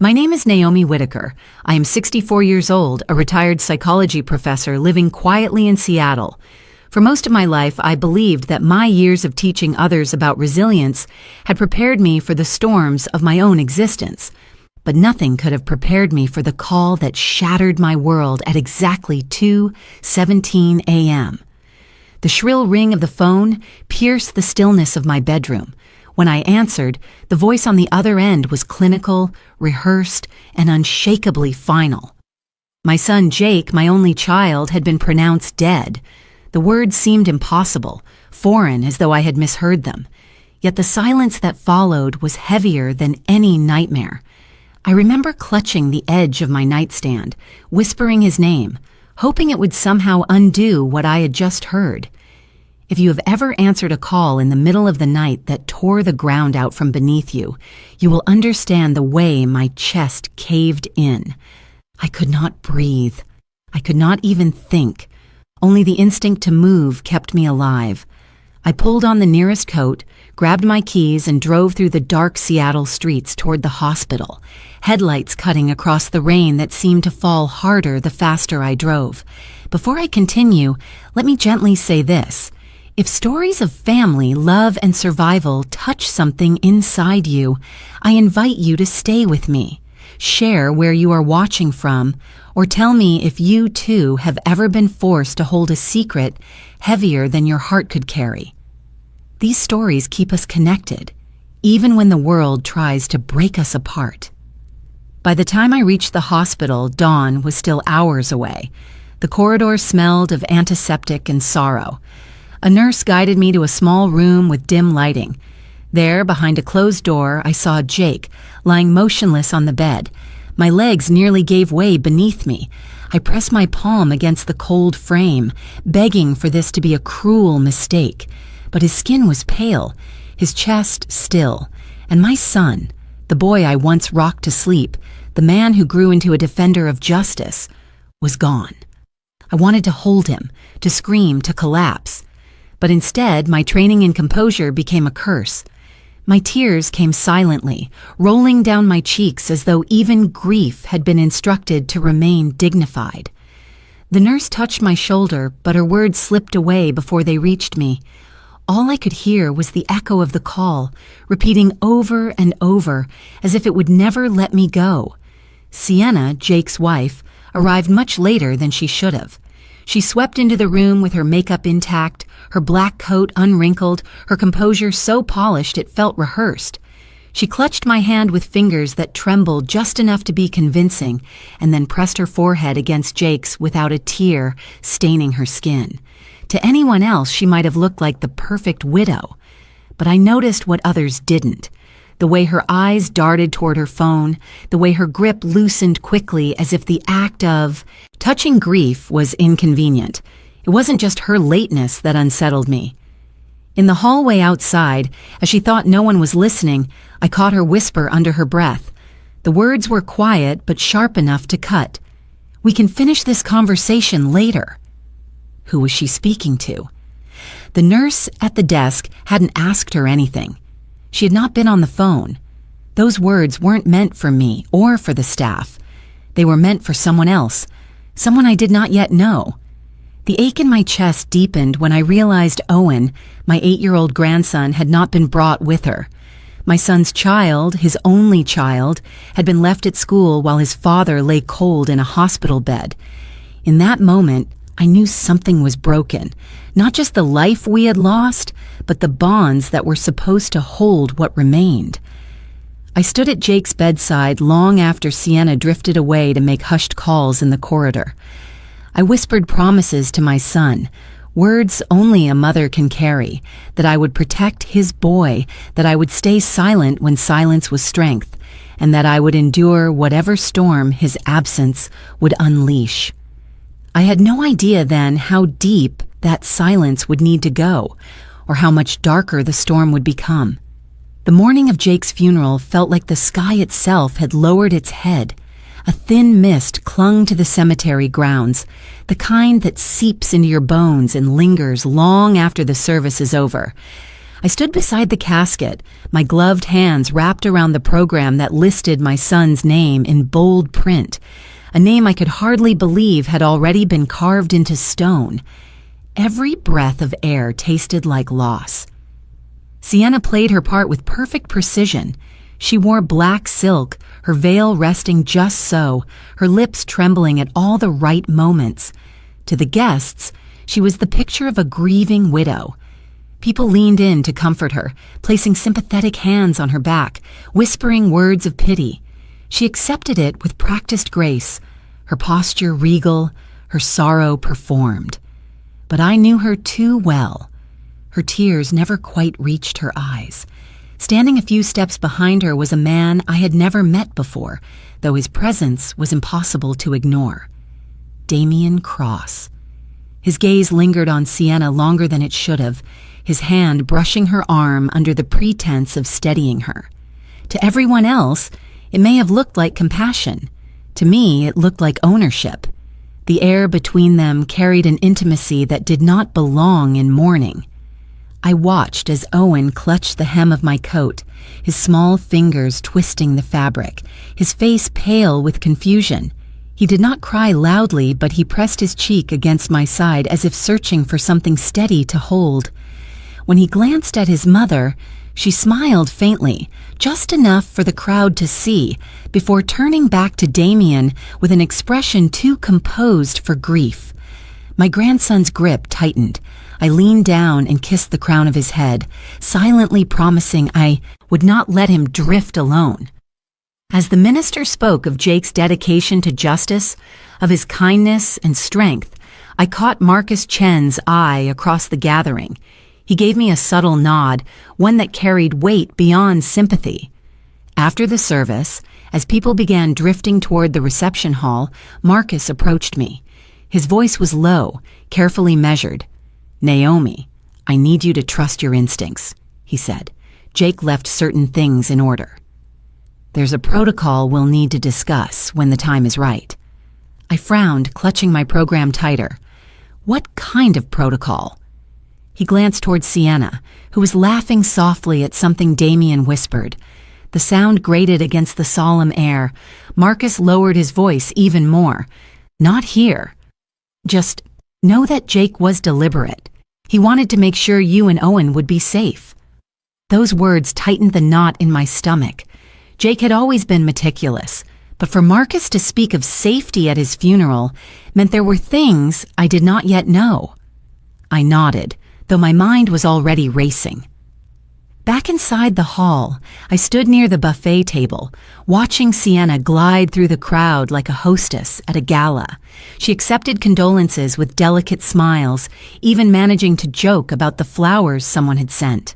My name is Naomi Whitaker. I am 64 years old, a retired psychology professor living quietly in Seattle. For most of my life, I believed that my years of teaching others about resilience had prepared me for the storms of my own existence. But nothing could have prepared me for the call that shattered my world at exactly 2:17 a.m. The shrill ring of the phone pierced the stillness of my bedroom. When I answered, the voice on the other end was clinical, rehearsed, and unshakably final. My son Jake, my only child, had been pronounced dead. The words seemed impossible, foreign, as though I had misheard them. Yet the silence that followed was heavier than any nightmare. I remember clutching the edge of my nightstand, whispering his name, hoping it would somehow undo what I had just heard. If you have ever answered a call in the middle of the night that tore the ground out from beneath you, you will understand the way my chest caved in. I could not breathe. I could not even think. Only the instinct to move kept me alive. I pulled on the nearest coat, grabbed my keys, and drove through the dark Seattle streets toward the hospital, headlights cutting across the rain that seemed to fall harder the faster I drove. Before I continue, let me gently say this. If stories of family, love, and survival touch something inside you, I invite you to stay with me. Share where you are watching from, or tell me if you too have ever been forced to hold a secret heavier than your heart could carry. These stories keep us connected, even when the world tries to break us apart. By the time I reached the hospital, dawn was still hours away. The corridor smelled of antiseptic and sorrow. A nurse guided me to a small room with dim lighting. There, behind a closed door, I saw Jake, lying motionless on the bed. My legs nearly gave way beneath me. I pressed my palm against the cold frame, begging for this to be a cruel mistake. But his skin was pale, his chest still, and my son, the boy I once rocked to sleep, the man who grew into a defender of justice, was gone. I wanted to hold him, to scream, to collapse. But instead, my training in composure became a curse. My tears came silently, rolling down my cheeks as though even grief had been instructed to remain dignified. The nurse touched my shoulder, but her words slipped away before they reached me. All I could hear was the echo of the call, repeating over and over, as if it would never let me go. Sienna, Jake's wife, arrived much later than she should have. She swept into the room with her makeup intact, her black coat unwrinkled, her composure so polished it felt rehearsed. She clutched my hand with fingers that trembled just enough to be convincing, and then pressed her forehead against Jake's without a tear staining her skin. To anyone else, she might have looked like the perfect widow. But I noticed what others didn't. The way her eyes darted toward her phone, the way her grip loosened quickly as if the act of touching grief was inconvenient. It wasn't just her lateness that unsettled me. In the hallway outside, as she thought no one was listening, I caught her whisper under her breath. The words were quiet but sharp enough to cut. "We can finish this conversation later." Who was she speaking to? The nurse at the desk hadn't asked her anything. She had not been on the phone. Those words weren't meant for me or for the staff. They were meant for someone else, someone I did not yet know. The ache in my chest deepened when I realized Owen, my 8-year-old grandson, had not been brought with her. My son's child, his only child, had been left at school while his father lay cold in a hospital bed. In that moment, I knew something was broken. Not just the life we had lost, but the bonds that were supposed to hold what remained. I stood at Jake's bedside long after Sienna drifted away to make hushed calls in the corridor. I whispered promises to my son, words only a mother can carry, that I would protect his boy, that I would stay silent when silence was strength, and that I would endure whatever storm his absence would unleash. I had no idea then how deep that silence would need to go, or how much darker the storm would become. The morning of Jake's funeral felt like the sky itself had lowered its head. A thin mist clung to the cemetery grounds, the kind that seeps into your bones and lingers long after the service is over. I stood beside the casket, my gloved hands wrapped around the program that listed my son's name in bold print, a name I could hardly believe had already been carved into stone. Every breath of air tasted like loss. Sienna played her part with perfect precision. She wore black silk, her veil resting just so, her lips trembling at all the right moments. To the guests, she was the picture of a grieving widow. People leaned in to comfort her, placing sympathetic hands on her back, whispering words of pity. She accepted it with practiced grace, her posture regal, her sorrow performed. But I knew her too well. Her tears never quite reached her eyes. Standing a few steps behind her was a man I had never met before, though his presence was impossible to ignore. Damien Cross. His gaze lingered on Sienna longer than it should have, his hand brushing her arm under the pretense of steadying her. To everyone else, it may have looked like compassion. To me, it looked like ownership. The air between them carried an intimacy that did not belong in mourning. I watched as Owen clutched the hem of my coat, his small fingers twisting the fabric, his face pale with confusion. He did not cry loudly, but he pressed his cheek against my side as if searching for something steady to hold. When he glanced at his mother, she smiled faintly, just enough for the crowd to see, before turning back to Damien with an expression too composed for grief. My grandson's grip tightened. I leaned down and kissed the crown of his head, silently promising I would not let him drift alone. As the minister spoke of Jake's dedication to justice, of his kindness and strength, I caught Marcus Chen's eye across the gathering. He gave me a subtle nod, one that carried weight beyond sympathy. After the service, as people began drifting toward the reception hall, Marcus approached me. His voice was low, carefully measured. "Naomi, I need you to trust your instincts," he said. "Jake left certain things in order. There's a protocol we'll need to discuss when the time is right." I frowned, clutching my program tighter. What kind of protocol? He glanced toward Sienna, who was laughing softly at something Damien whispered. The sound grated against the solemn air. Marcus lowered his voice even more. "Not here. Just know that Jake was deliberate. He wanted to make sure you and Owen would be safe." Those words tightened the knot in my stomach. Jake had always been meticulous, but for Marcus to speak of safety at his funeral meant there were things I did not yet know. I nodded, though my mind was already racing. Back inside the hall, I stood near the buffet table, watching Sienna glide through the crowd like a hostess at a gala. She accepted condolences with delicate smiles, even managing to joke about the flowers someone had sent.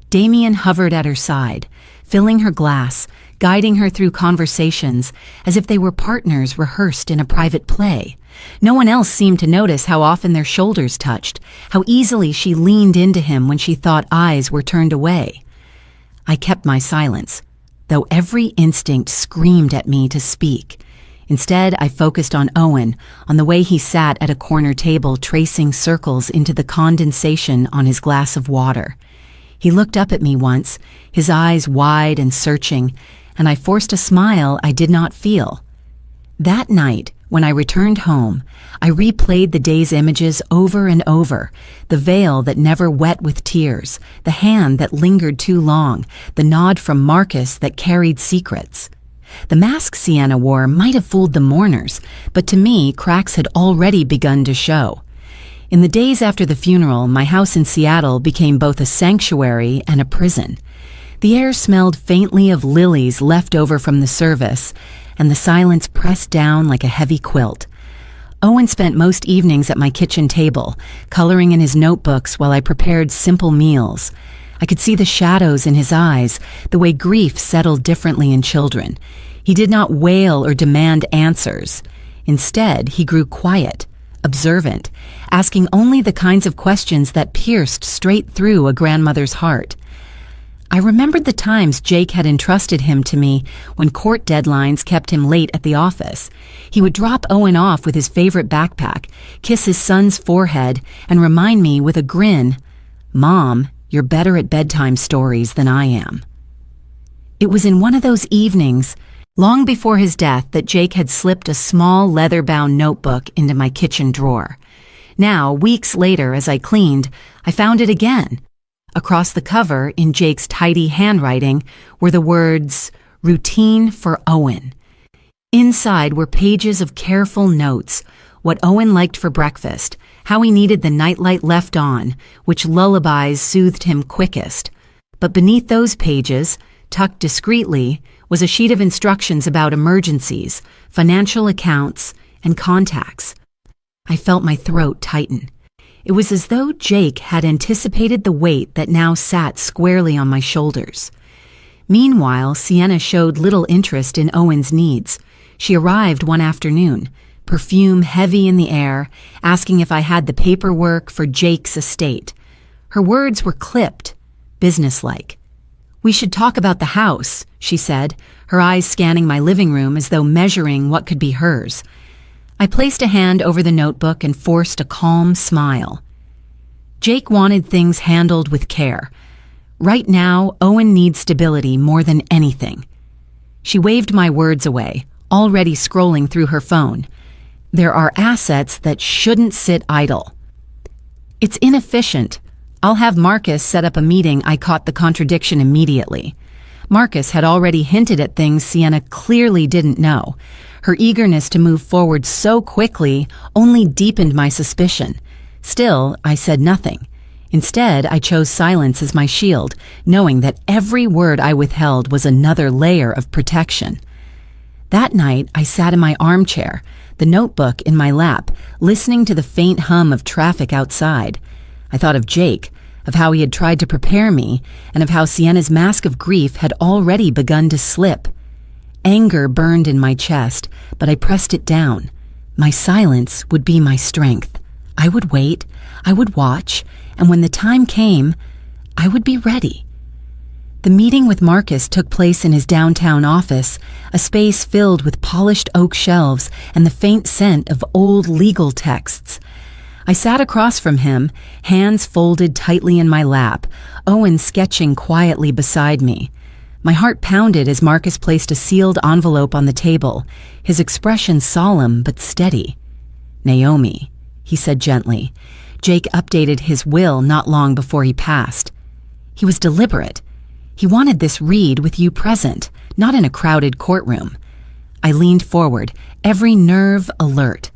Damien hovered at her side, filling her glass, guiding her through conversations as if they were partners rehearsed in a private play. No one else seemed to notice how often their shoulders touched, how easily she leaned into him when she thought eyes were turned away. I kept my silence, though every instinct screamed at me to speak. Instead, I focused on Owen, on the way he sat at a corner table tracing circles into the condensation on his glass of water. He looked up at me once, his eyes wide and searching, and I forced a smile I did not feel. That night, when I returned home, I replayed the day's images over and over, the veil that never wet with tears, the hand that lingered too long, the nod from Marcus that carried secrets. The mask Sienna wore might have fooled the mourners, but to me, cracks had already begun to show. In the days after the funeral, my house in Seattle became both a sanctuary and a prison. The air smelled faintly of lilies left over from the service, and the silence pressed down like a heavy quilt. Owen spent most evenings at my kitchen table, coloring in his notebooks while I prepared simple meals. I could see the shadows in his eyes, the way grief settled differently in children. He did not wail or demand answers. Instead, he grew quiet, observant, asking only the kinds of questions that pierced straight through a grandmother's heart. I remembered the times Jake had entrusted him to me when court deadlines kept him late at the office. He would drop Owen off with his favorite backpack, kiss his son's forehead, and remind me with a grin, "Mom, You're better at bedtime stories than I am." It was in one of those evenings, long before his death, that Jake had slipped a small leather-bound notebook into my kitchen drawer. Now, weeks later, as I cleaned, I found it again. Across the cover, in Jake's tidy handwriting, were the words, "Routine for Owen." Inside were pages of careful notes: what Owen liked for breakfast, how he needed the nightlight left on, which lullabies soothed him quickest. But beneath those pages, tucked discreetly, was a sheet of instructions about emergencies, financial accounts, and contacts. I felt my throat tighten. It was as though Jake had anticipated the weight that now sat squarely on my shoulders. Meanwhile, Sienna showed little interest in Owen's needs. She arrived one afternoon, perfume heavy in the air, asking if I had the paperwork for Jake's estate. Her words were clipped, businesslike. "We should talk about the house," she said, her eyes scanning my living room as though measuring what could be hers. I placed a hand over the notebook and forced a calm smile. Jake wanted things handled with care. Right now, Owen needs stability more than anything. She waved my words away, already scrolling through her phone. "There are assets that shouldn't sit idle." "It's inefficient. I'll have Marcus set up a meeting." I caught the contradiction immediately. Marcus had already hinted at things Sienna clearly didn't know. Her eagerness to move forward so quickly only deepened my suspicion. Still, I said nothing. Instead, I chose silence as my shield, knowing that every word I withheld was another layer of protection. That night, I sat in my armchair, the notebook in my lap, listening to the faint hum of traffic outside. I thought of Jake, of how he had tried to prepare me, and of how Sienna's mask of grief had already begun to slip. Anger burned in my chest, but I pressed it down. My silence would be my strength. I would wait, I would watch, and when the time came, I would be ready. The meeting with Marcus took place in his downtown office, a space filled with polished oak shelves and the faint scent of old legal texts. I sat across from him, hands folded tightly in my lap, Owen sketching quietly beside me. My heart pounded as Marcus placed a sealed envelope on the table, his expression solemn but steady. "Naomi," he said gently. Jake updated his will not long before he passed. He was deliberate. He wanted this read with you present, not in a crowded courtroom. I leaned forward, every nerve alert.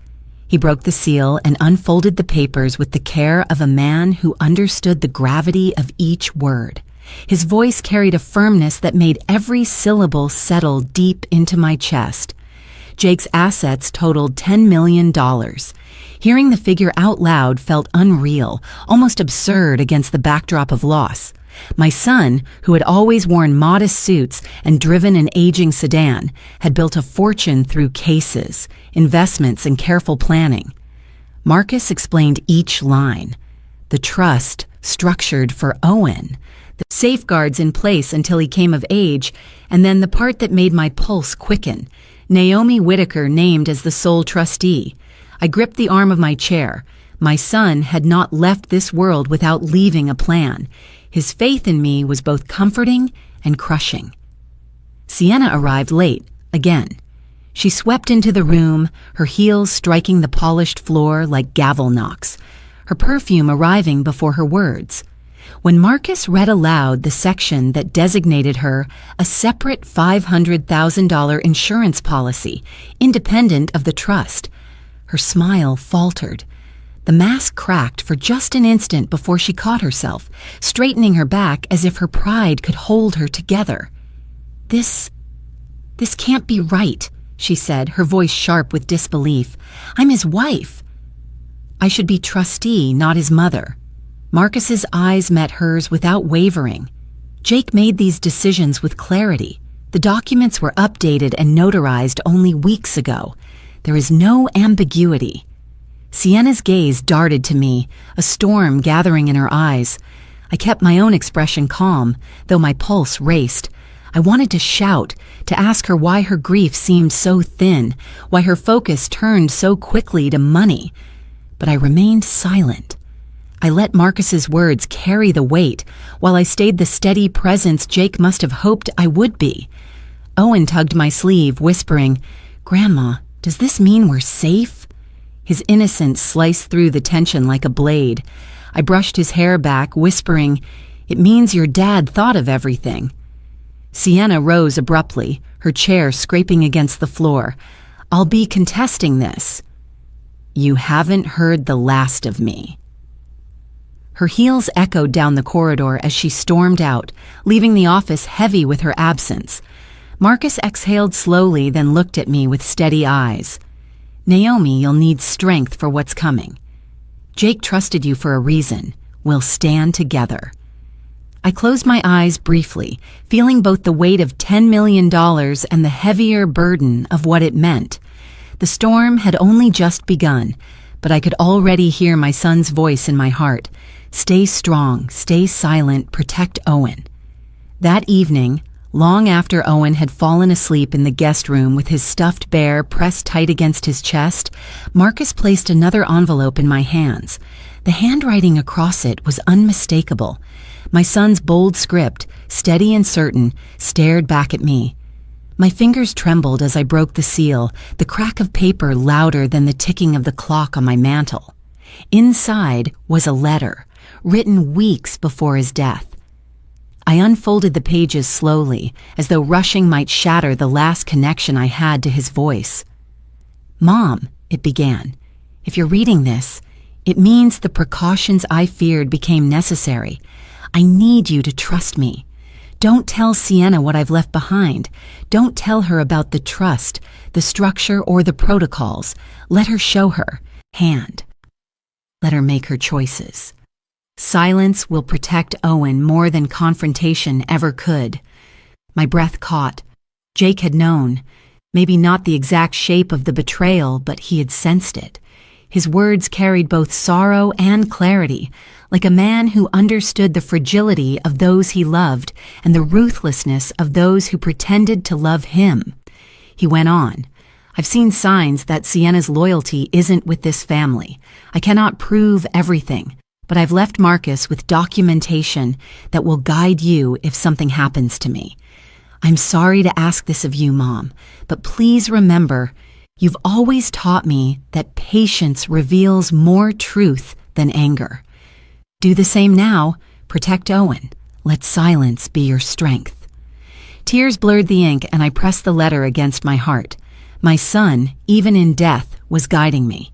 He broke the seal and unfolded the papers with the care of a man who understood the gravity of each word. His voice carried a firmness that made every syllable settle deep into my chest. Jake's assets totaled $10 million. Hearing the figure out loud felt unreal, almost absurd against the backdrop of loss. My son, who had always worn modest suits and driven an aging sedan, had built a fortune through cases, investments, and careful planning. Marcus explained each line. The trust structured for Owen, the safeguards in place until he came of age, and then the part that made my pulse quicken. Naomi Whitaker named as the sole trustee. I gripped the arm of my chair. My son had not left this world without leaving a plan. His faith in me was both comforting and crushing. Sienna arrived late, again. She swept into the room, her heels striking the polished floor like gavel knocks, her perfume arriving before her words. When Marcus read aloud the section that designated her a separate $500,000 insurance policy, independent of the trust, her smile faltered. The mask cracked for just an instant before she caught herself, straightening her back as if her pride could hold her together. This can't be right," she said, her voice sharp with disbelief. "I'm his wife. I should be trustee, not his mother." Marcus's eyes met hers without wavering. Jake made these decisions with clarity. The documents were updated and notarized only weeks ago. There is no ambiguity. Sienna's gaze darted to me, a storm gathering in her eyes. I kept my own expression calm, though my pulse raced. I wanted to shout, to ask her why her grief seemed so thin, why her focus turned so quickly to money. But I remained silent. I let Marcus's words carry the weight, while I stayed the steady presence Jake must have hoped I would be. Owen tugged my sleeve, whispering, "Grandma, does this mean we're safe?" His innocence sliced through the tension like a blade. I brushed his hair back, whispering, "It means your dad thought of everything." Sienna rose abruptly, her chair scraping against the floor. "I'll be contesting this." "You haven't heard the last of me." Her heels echoed down the corridor as she stormed out, leaving the office heavy with her absence. Marcus exhaled slowly, then looked at me with steady eyes. "Naomi, you'll need strength for what's coming. Jake trusted you for a reason. We'll stand together." I closed my eyes briefly, feeling both the weight of $10 million and the heavier burden of what it meant. The storm had only just begun, but I could already hear my son's voice in my heart. "Stay strong, stay silent, protect Owen." That evening, long after Owen had fallen asleep in the guest room with his stuffed bear pressed tight against his chest, Marcus placed another envelope in my hands. The handwriting across it was unmistakable. My son's bold script, steady and certain, stared back at me. My fingers trembled as I broke the seal, the crack of paper louder than the ticking of the clock on my mantel. Inside was a letter, written weeks before his death. I unfolded the pages slowly, as though rushing might shatter the last connection I had to his voice. "Mom," it began, "if you're reading this, it means the precautions I feared became necessary. I need you to trust me. Don't tell Sienna what I've left behind. Don't tell her about the trust, the structure, or the protocols. Let her show her hand. Let her make her choices. Silence will protect Owen more than confrontation ever could." My breath caught. Jake had known. Maybe not the exact shape of the betrayal, but he had sensed it. His words carried both sorrow and clarity, like a man who understood the fragility of those he loved and the ruthlessness of those who pretended to love him. He went on, "I've seen signs that Sienna's loyalty isn't with this family. I cannot prove everything, but I've left Marcus with documentation that will guide you if something happens to me. I'm sorry to ask this of you, Mom, but please remember, you've always taught me that patience reveals more truth than anger. Do the same now. Protect Owen. Let silence be your strength." Tears blurred the ink, and I pressed the letter against my heart. My son, even in death, was guiding me.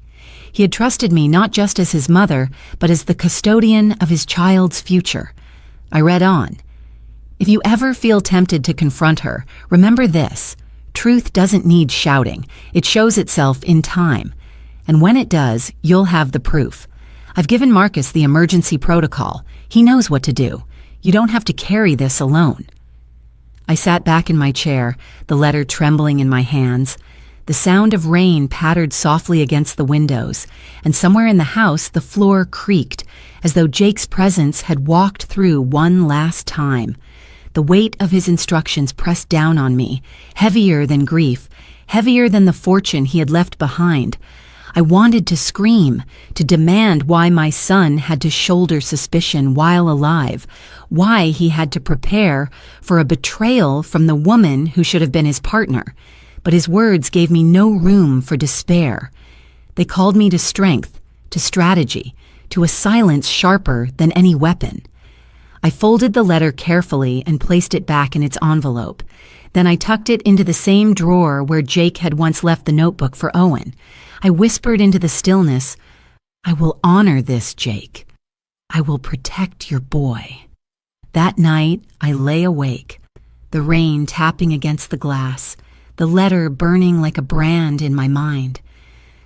He had trusted me not just as his mother, but as the custodian of his child's future. I read on. "If you ever feel tempted to confront her, remember this. Truth doesn't need shouting. It shows itself in time. And when it does, you'll have the proof. I've given Marcus the emergency protocol. He knows what to do. You don't have to carry this alone." I sat back in my chair, the letter trembling in my hands. The sound of rain pattered softly against the windows, and somewhere in the house the floor creaked, as though Jake's presence had walked through one last time. The weight of his instructions pressed down on me, heavier than grief, heavier than the fortune he had left behind. I wanted to scream, to demand why my son had to shoulder suspicion while alive, why he had to prepare for a betrayal from the woman who should have been his partner. But his words gave me no room for despair. They called me to strength, to strategy, to a silence sharper than any weapon. I folded the letter carefully and placed it back in its envelope. Then I tucked it into the same drawer where Jake had once left the notebook for Owen. I whispered into the stillness, "I will honor this, Jake. I will protect your boy." That night, I lay awake, the rain tapping against the glass, the letter burning like a brand in my mind.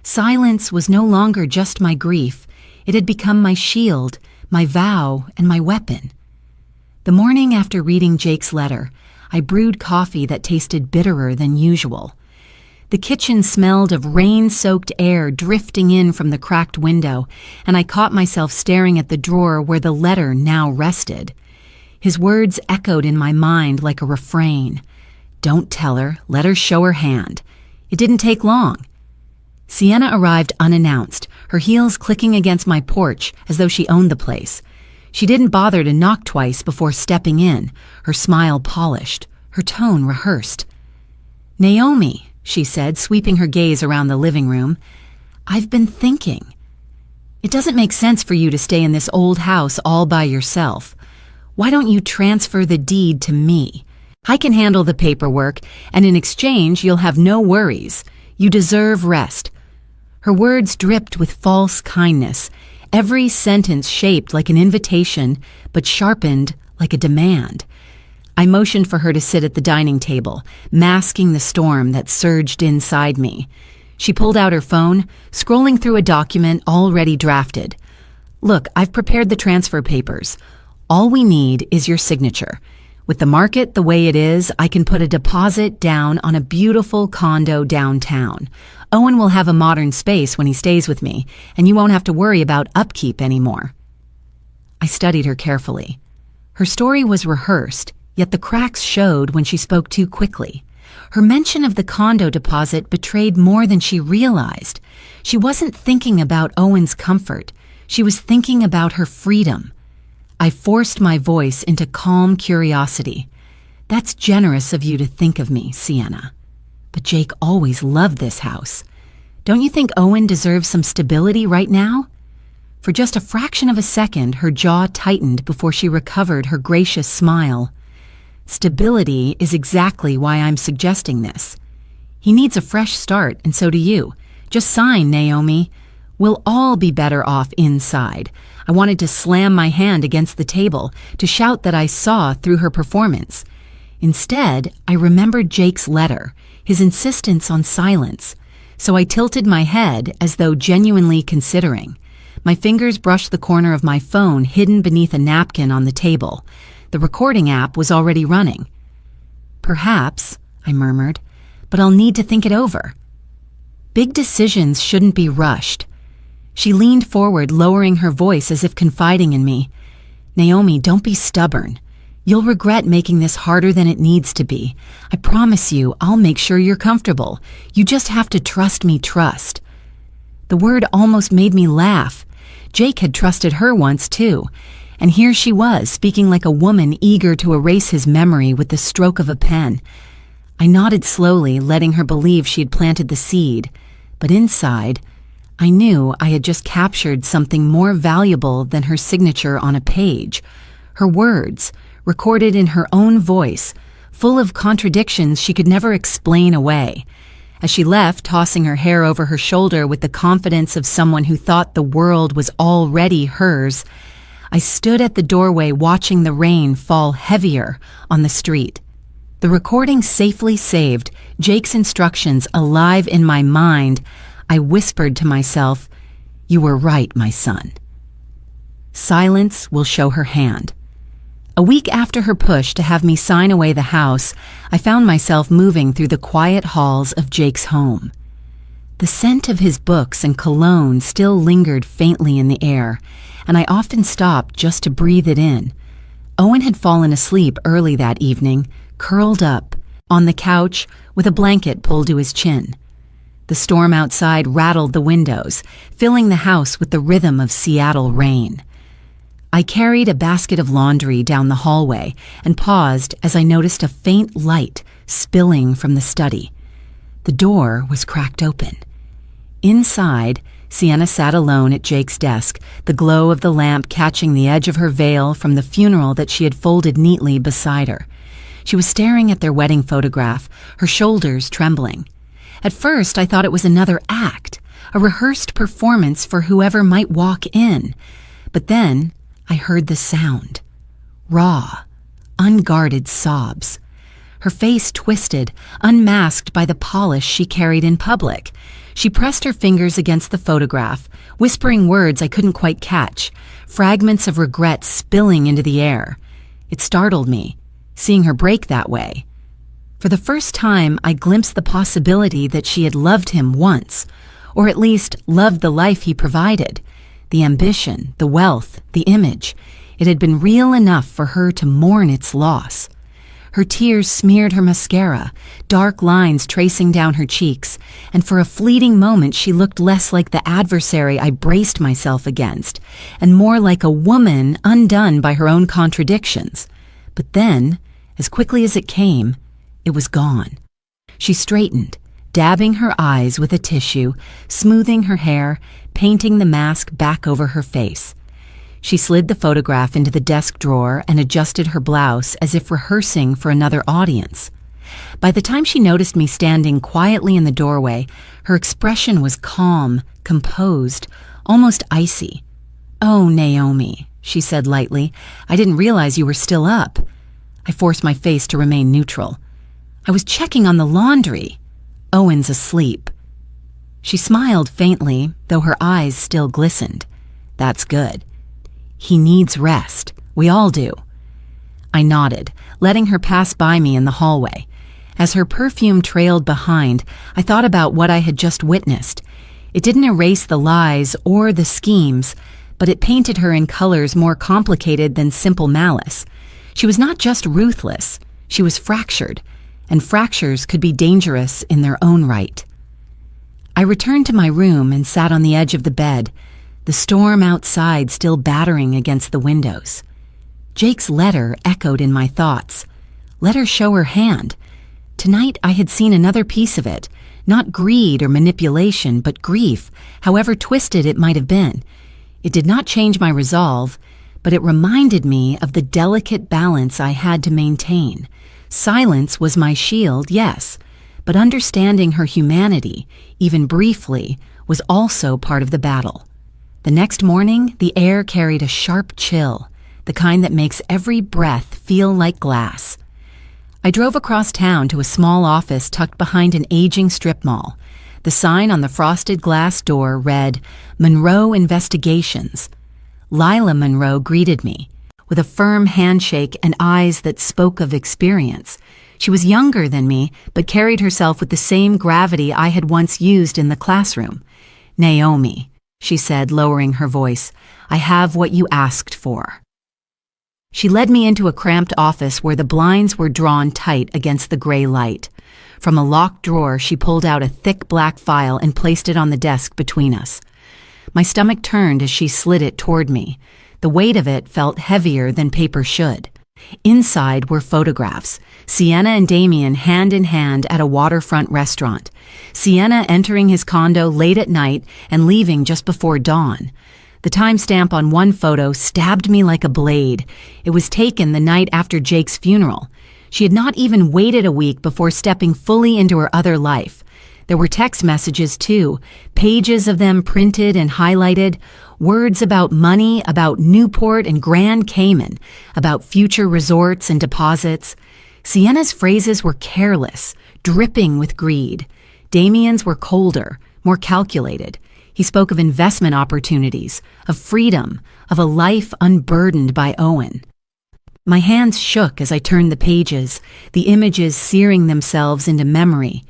Silence was no longer just my grief. It had become my shield, my vow, and my weapon. The morning after reading Jake's letter, I brewed coffee that tasted bitterer than usual. The kitchen smelled of rain-soaked air drifting in from the cracked window, and I caught myself staring at the drawer where the letter now rested. His words echoed in my mind like a refrain. "Don't tell her, let her show her hand." It didn't take long. Sienna arrived unannounced, her heels clicking against my porch as though she owned the place. She didn't bother to knock twice before stepping in, her smile polished, her tone rehearsed. "Naomi," she said, sweeping her gaze around the living room, "I've been thinking. It doesn't make sense for you to stay in this old house all by yourself. Why don't you transfer the deed to me? I can handle the paperwork, and in exchange you'll have no worries. You deserve rest." Her words dripped with false kindness, every sentence shaped like an invitation, but sharpened like a demand. I motioned for her to sit at the dining table, masking the storm that surged inside me. She pulled out her phone, scrolling through a document already drafted. "Look, I've prepared the transfer papers. All we need is your signature. With the market the way it is, I can put a deposit down on a beautiful condo downtown. Owen will have a modern space when he stays with me, and you won't have to worry about upkeep anymore." I studied her carefully. Her story was rehearsed, yet the cracks showed when she spoke too quickly. Her mention of the condo deposit betrayed more than she realized. She wasn't thinking about Owen's comfort. She was thinking about her freedom. I forced my voice into calm curiosity. "That's generous of you to think of me, Sienna. But Jake always loved this house. Don't you think Owen deserves some stability right now?" For just a fraction of a second, her jaw tightened before she recovered her gracious smile. "Stability is exactly why I'm suggesting this. He needs a fresh start, and so do you. Just sign, Naomi. We'll all be better off inside." I wanted to slam my hand against the table, to shout that I saw through her performance. Instead, I remembered Jake's letter, his insistence on silence. So I tilted my head as though genuinely considering. My fingers brushed the corner of my phone hidden beneath a napkin on the table. The recording app was already running. "Perhaps," I murmured, "but I'll need to think it over." Big decisions shouldn't be rushed. She leaned forward, lowering her voice as if confiding in me. "Naomi, don't be stubborn. You'll regret making this harder than it needs to be. I promise you, I'll make sure you're comfortable. You just have to trust me, trust." The word almost made me laugh. Jake had trusted her once, too. And here she was, speaking like a woman eager to erase his memory with the stroke of a pen. I nodded slowly, letting her believe she had planted the seed. But inside, I knew I had just captured something more valuable than her signature on a page. Her words, recorded in her own voice, full of contradictions she could never explain away. As she left, tossing her hair over her shoulder with the confidence of someone who thought the world was already hers, I stood at the doorway watching the rain fall heavier on the street. The recording safely saved, Jake's instructions alive in my mind, I whispered to myself, "You were right, my son." Silence will show her hand. A week after her push to have me sign away the house, I found myself moving through the quiet halls of Jake's home. The scent of his books and cologne still lingered faintly in the air, and I often stopped just to breathe it in. Owen had fallen asleep early that evening, curled up, on the couch with a blanket pulled to his chin. The storm outside rattled the windows, filling the house with the rhythm of Seattle rain. I carried a basket of laundry down the hallway and paused as I noticed a faint light spilling from the study. The door was cracked open. Inside, Sienna sat alone at Jake's desk, the glow of the lamp catching the edge of her veil from the funeral that she had folded neatly beside her. She was staring at their wedding photograph, her shoulders trembling. At first, I thought it was another act, a rehearsed performance for whoever might walk in. But then I heard the sound. Raw, unguarded sobs. Her face twisted, unmasked by the polish she carried in public. She pressed her fingers against the photograph, whispering words I couldn't quite catch, fragments of regret spilling into the air. It startled me, seeing her break that way. For the first time, I glimpsed the possibility that she had loved him once, or at least loved the life he provided. The ambition, the wealth, the image. It had been real enough for her to mourn its loss. Her tears smeared her mascara, dark lines tracing down her cheeks, and for a fleeting moment she looked less like the adversary I braced myself against, and more like a woman undone by her own contradictions. But then, as quickly as it came, it was gone. She straightened, dabbing her eyes with a tissue, smoothing her hair, painting the mask back over her face. She slid the photograph into the desk drawer and adjusted her blouse as if rehearsing for another audience. By the time she noticed me standing quietly in the doorway, her expression was calm, composed, almost icy. "Oh, Naomi," she said lightly, "I didn't realize you were still up." I forced my face to remain neutral. "I was checking on the laundry. Owen's asleep." She smiled faintly, though her eyes still glistened. "That's good. He needs rest. We all do." I nodded, letting her pass by me in the hallway. As her perfume trailed behind, I thought about what I had just witnessed. It didn't erase the lies or the schemes, but it painted her in colors more complicated than simple malice. She was not just ruthless, she was fractured, and fractures could be dangerous in their own right. I returned to my room and sat on the edge of the bed, the storm outside still battering against the windows. Jake's letter echoed in my thoughts. Let her show her hand. Tonight I had seen another piece of it, not greed or manipulation, but grief, however twisted it might have been. It did not change my resolve, but it reminded me of the delicate balance I had to maintain. Silence was my shield, yes, but understanding her humanity, even briefly, was also part of the battle. The next morning, the air carried a sharp chill, the kind that makes every breath feel like glass. I drove across town to a small office tucked behind an aging strip mall. The sign on the frosted glass door read, "Monroe Investigations." Lila Monroe greeted me, with a firm handshake and eyes that spoke of experience. She was younger than me, but carried herself with the same gravity I had once used in the classroom. "Naomi," she said, lowering her voice, "I have what you asked for." She led me into a cramped office where the blinds were drawn tight against the gray light. From a locked drawer, she pulled out a thick black file and placed it on the desk between us. My stomach turned as she slid it toward me. The weight of it felt heavier than paper should. Inside were photographs. Sienna and Damien hand in hand at a waterfront restaurant. Sienna entering his condo late at night and leaving just before dawn. The timestamp on one photo stabbed me like a blade. It was taken the night after Jake's funeral. She had not even waited a week before stepping fully into her other life. There were text messages too, pages of them printed and highlighted, words about money, about Newport and Grand Cayman, about future resorts and deposits. Sienna's phrases were careless, dripping with greed. Damien's were colder, more calculated. He spoke of investment opportunities, of freedom, of a life unburdened by Owen. My hands shook as I turned the pages, the images searing themselves into memory.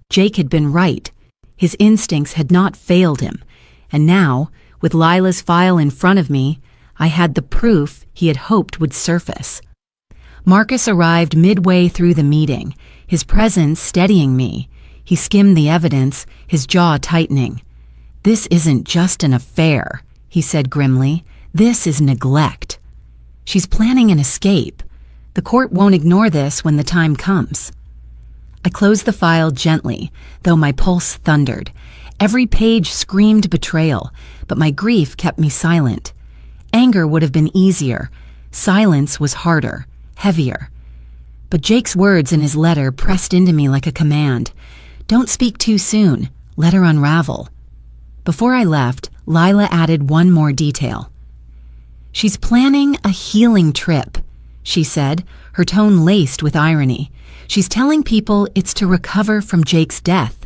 Jake had been right. His instincts had not failed him. And now, with Lila's file in front of me, I had the proof he had hoped would surface. Marcus arrived midway through the meeting, his presence steadying me. He skimmed the evidence, his jaw tightening. "This isn't just an affair," he said grimly. "This is neglect. She's planning an escape. The court won't ignore this when the time comes." I closed the file gently, though my pulse thundered. Every page screamed betrayal, but my grief kept me silent. Anger would have been easier. Silence was harder, heavier. But Jake's words in his letter pressed into me like a command. "Don't speak too soon. Let her unravel." Before I left, Lila added one more detail. "She's planning a healing trip," she said, her tone laced with irony. "She's telling people it's to recover from Jake's death.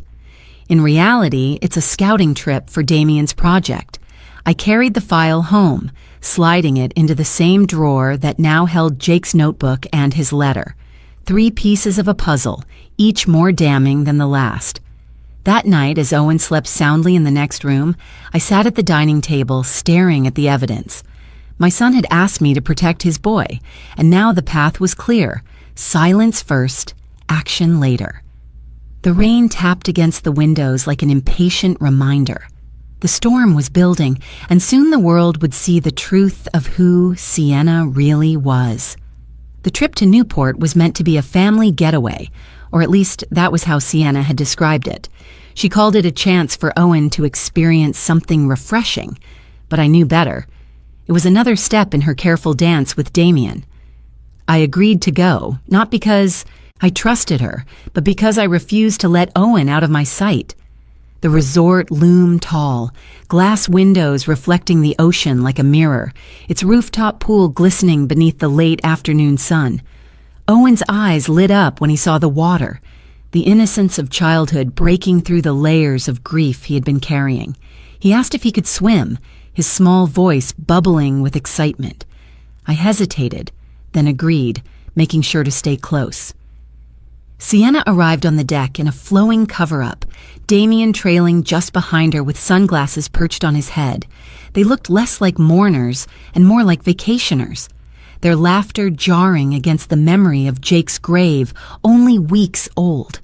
In reality, it's a scouting trip for Damien's project." I carried the file home, sliding it into the same drawer that now held Jake's notebook and his letter. 3 pieces of a puzzle, each more damning than the last. That night, as Owen slept soundly in the next room, I sat at the dining table staring at the evidence. My son had asked me to protect his boy, and now the path was clear. Silence first, action later. The rain tapped against the windows like an impatient reminder. The storm was building, and soon the world would see the truth of who Sienna really was. The trip to Newport was meant to be a family getaway, or at least that was how Sienna had described it. She called it a chance for Owen to experience something refreshing, but I knew better. It was another step in her careful dance with Damien. I agreed to go, not because I trusted her, but because I refused to let Owen out of my sight. The resort loomed tall, glass windows reflecting the ocean like a mirror, its rooftop pool glistening beneath the late afternoon sun. Owen's eyes lit up when he saw the water, the innocence of childhood breaking through the layers of grief he had been carrying. He asked if he could swim, his small voice bubbling with excitement. I hesitated, then agreed, making sure to stay close. Sienna arrived on the deck in a flowing cover-up, Damien trailing just behind her with sunglasses perched on his head. They looked less like mourners and more like vacationers, their laughter jarring against the memory of Jake's grave, only weeks old.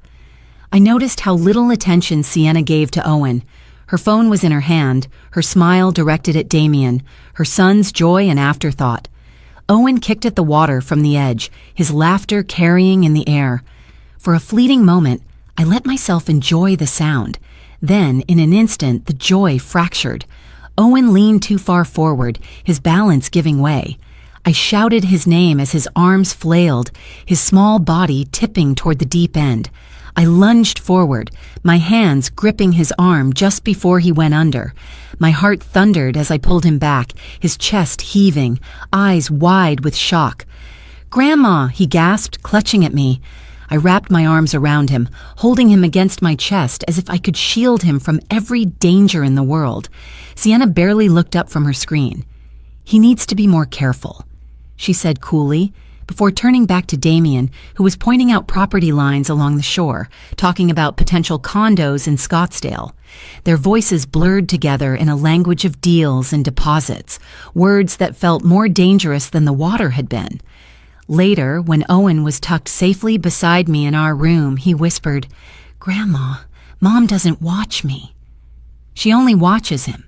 I noticed how little attention Sienna gave to Owen. Her phone was in her hand, her smile directed at Damien, her son's joy an afterthought. Owen kicked at the water from the edge, his laughter carrying in the air. For a fleeting moment, I let myself enjoy the sound. Then, in an instant, the joy fractured. Owen leaned too far forward, his balance giving way. I shouted his name as his arms flailed, his small body tipping toward the deep end. I lunged forward, my hands gripping his arm just before he went under. My heart thundered as I pulled him back, his chest heaving, eyes wide with shock. "Grandma," he gasped, clutching at me. I wrapped my arms around him, holding him against my chest as if I could shield him from every danger in the world. Sienna barely looked up from her screen. "He needs to be more careful," she said coolly, before turning back to Damien, who was pointing out property lines along the shore, talking about potential condos in Scottsdale. Their voices blurred together in a language of deals and deposits, words that felt more dangerous than the water had been. Later, when Owen was tucked safely beside me in our room, he whispered, "Grandma, Mom doesn't watch me. She only watches him."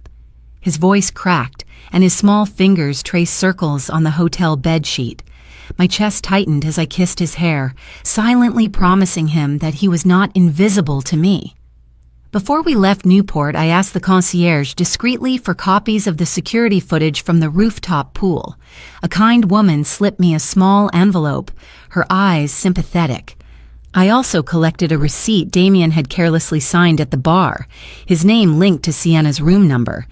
His voice cracked, and his small fingers traced circles on the hotel bed sheet. My chest tightened as I kissed his hair, silently promising him that he was not invisible to me. Before we left Newport, I asked the concierge discreetly for copies of the security footage from the rooftop pool. A kind woman slipped me a small envelope, her eyes sympathetic. I also collected a receipt Damien had carelessly signed at the bar, his name linked to Sienna's room number.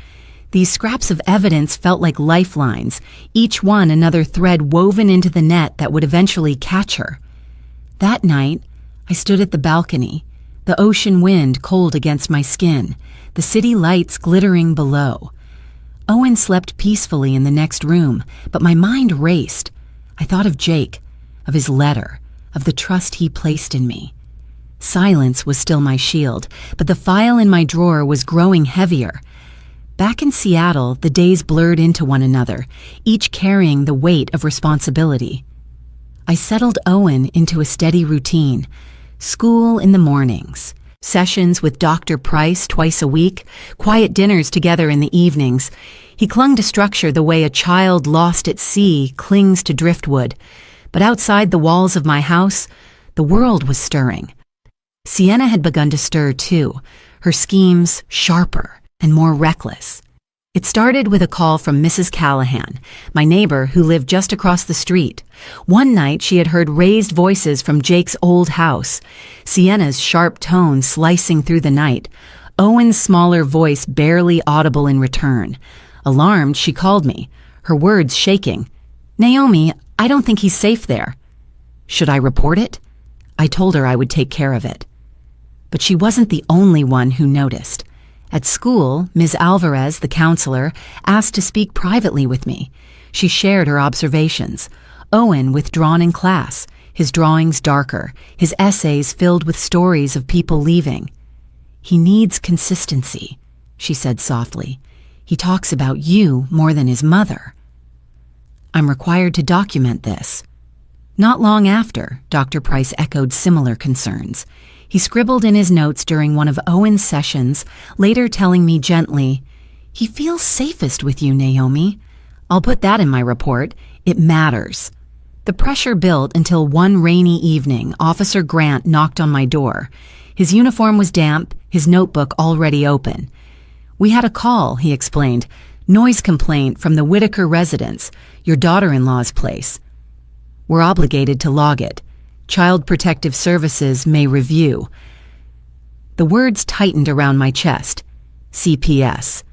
These scraps of evidence felt like lifelines, each one another thread woven into the net that would eventually catch her. That night, I stood at the balcony, the ocean wind cold against my skin, the city lights glittering below. Owen slept peacefully in the next room, but my mind raced. I thought of Jake, of his letter, of the trust he placed in me. Silence was still my shield, but the file in my drawer was growing heavier. Back in Seattle, the days blurred into one another, each carrying the weight of responsibility. I settled Owen into a steady routine. School in the mornings, sessions with Dr. Price twice a week, quiet dinners together in the evenings. He clung to structure the way a child lost at sea clings to driftwood. But outside the walls of my house, the world was stirring. Sienna had begun to stir too, her schemes sharper and more reckless. It started with a call from Mrs. Callahan, my neighbor who lived just across the street. One night she had heard raised voices from Jake's old house, Sienna's sharp tone slicing through the night, Owen's smaller voice barely audible in return. Alarmed, she called me, her words shaking. "Naomi, I don't think he's safe there." "Should I report it?" I told her I would take care of it. But she wasn't the only one who noticed. At school, Ms. Alvarez, the counselor, asked to speak privately with me. She shared her observations. Owen withdrawn in class, his drawings darker, his essays filled with stories of people leaving. "He needs consistency," she said softly. "He talks about you more than his mother." "I'm required to document this." Not long after, Dr. Price echoed similar concerns. He scribbled in his notes during one of Owen's sessions, later telling me gently, "He feels safest with you, Naomi." I'll put that in my report. It matters. The pressure built until one rainy evening, Officer Grant knocked on my door. His uniform was damp, his notebook already open. "We had a call," he explained. "Noise complaint from the Whitaker residence, your daughter-in-law's place. We're obligated to log it. Child Protective Services may review." The words tightened around my chest. CPS.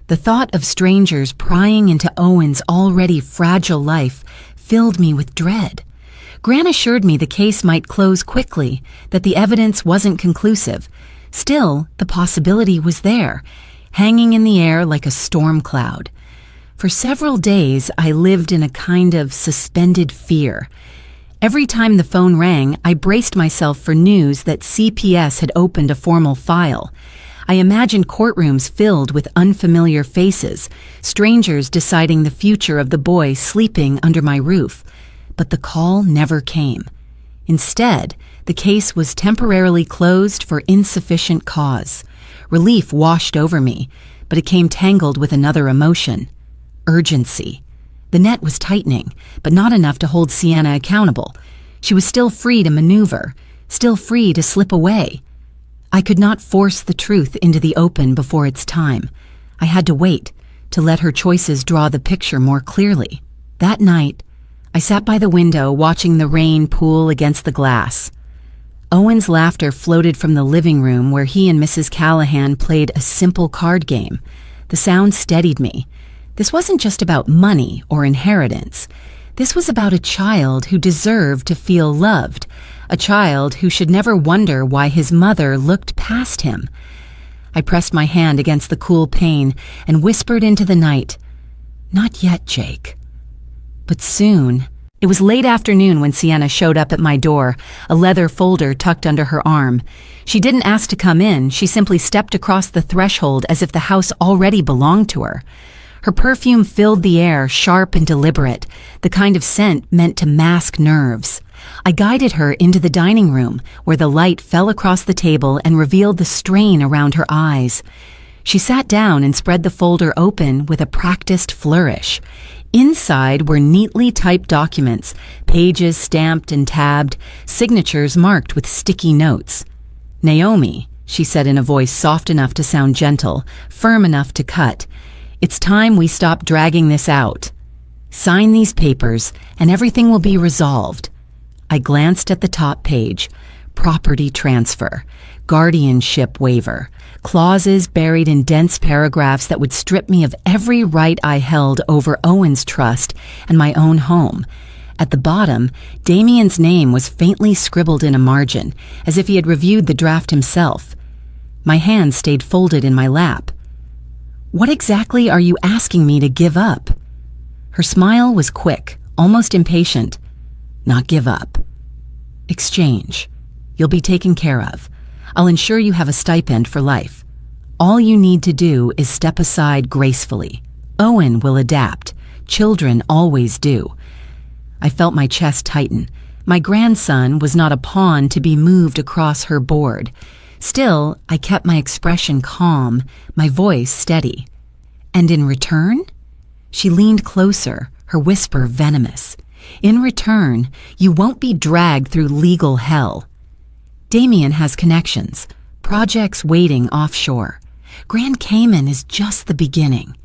The thought of strangers prying into Owen's already fragile life filled me with dread. Grant assured me the case might close quickly, that the evidence wasn't conclusive. Still, the possibility was there, hanging in the air like a storm cloud. For several days, I lived in a kind of suspended fear. Every time the phone rang, I braced myself for news that CPS had opened a formal file. I imagined courtrooms filled with unfamiliar faces, strangers deciding the future of the boy sleeping under my roof. But the call never came. Instead, the case was temporarily closed for insufficient cause. Relief washed over me, but it came tangled with another emotion: urgency. The net was tightening, but not enough to hold Sienna accountable. She was still free to maneuver, still free to slip away. I could not force the truth into the open before its time. I had to wait, to let her choices draw the picture more clearly. That night, I sat by the window watching the rain pool against the glass. Owen's laughter floated from the living room where he and Mrs. Callahan played a simple card game. The sound steadied me. This wasn't just about money or inheritance. This was about a child who deserved to feel loved, a child who should never wonder why his mother looked past him. I pressed my hand against the cool pane and whispered into the night, "Not yet, Jake." But soon. It was late afternoon when Sienna showed up at my door, a leather folder tucked under her arm. She didn't ask to come in, she simply stepped across the threshold as if the house already belonged to her. Her perfume filled the air, sharp and deliberate, the kind of scent meant to mask nerves. I guided her into the dining room, where the light fell across the table and revealed the strain around her eyes. She sat down and spread the folder open with a practiced flourish. Inside were neatly typed documents, pages stamped and tabbed, signatures marked with sticky notes. "Naomi," she said in a voice soft enough to sound gentle, firm enough to cut, "it's time we stop dragging this out. Sign these papers and everything will be resolved." I glanced at the top page. Property transfer, guardianship waiver, clauses buried in dense paragraphs that would strip me of every right I held over Owen's trust and my own home. At the bottom, Damien's name was faintly scribbled in a margin, as if he had reviewed the draft himself. My hands stayed folded in my lap. "What exactly are you asking me to give up?" Her smile was quick, almost impatient. "Not give up. Exchange. You'll be taken care of. I'll ensure you have a stipend for life. All you need to do is step aside gracefully. Owen will adapt. Children always do." I felt my chest tighten. My grandson was not a pawn to be moved across her board. Still, I kept my expression calm, my voice steady. "And in return?" She leaned closer, her whisper venomous. "In return, you won't be dragged through legal hell. Damien has connections, projects waiting offshore. Grand Cayman is just the beginning.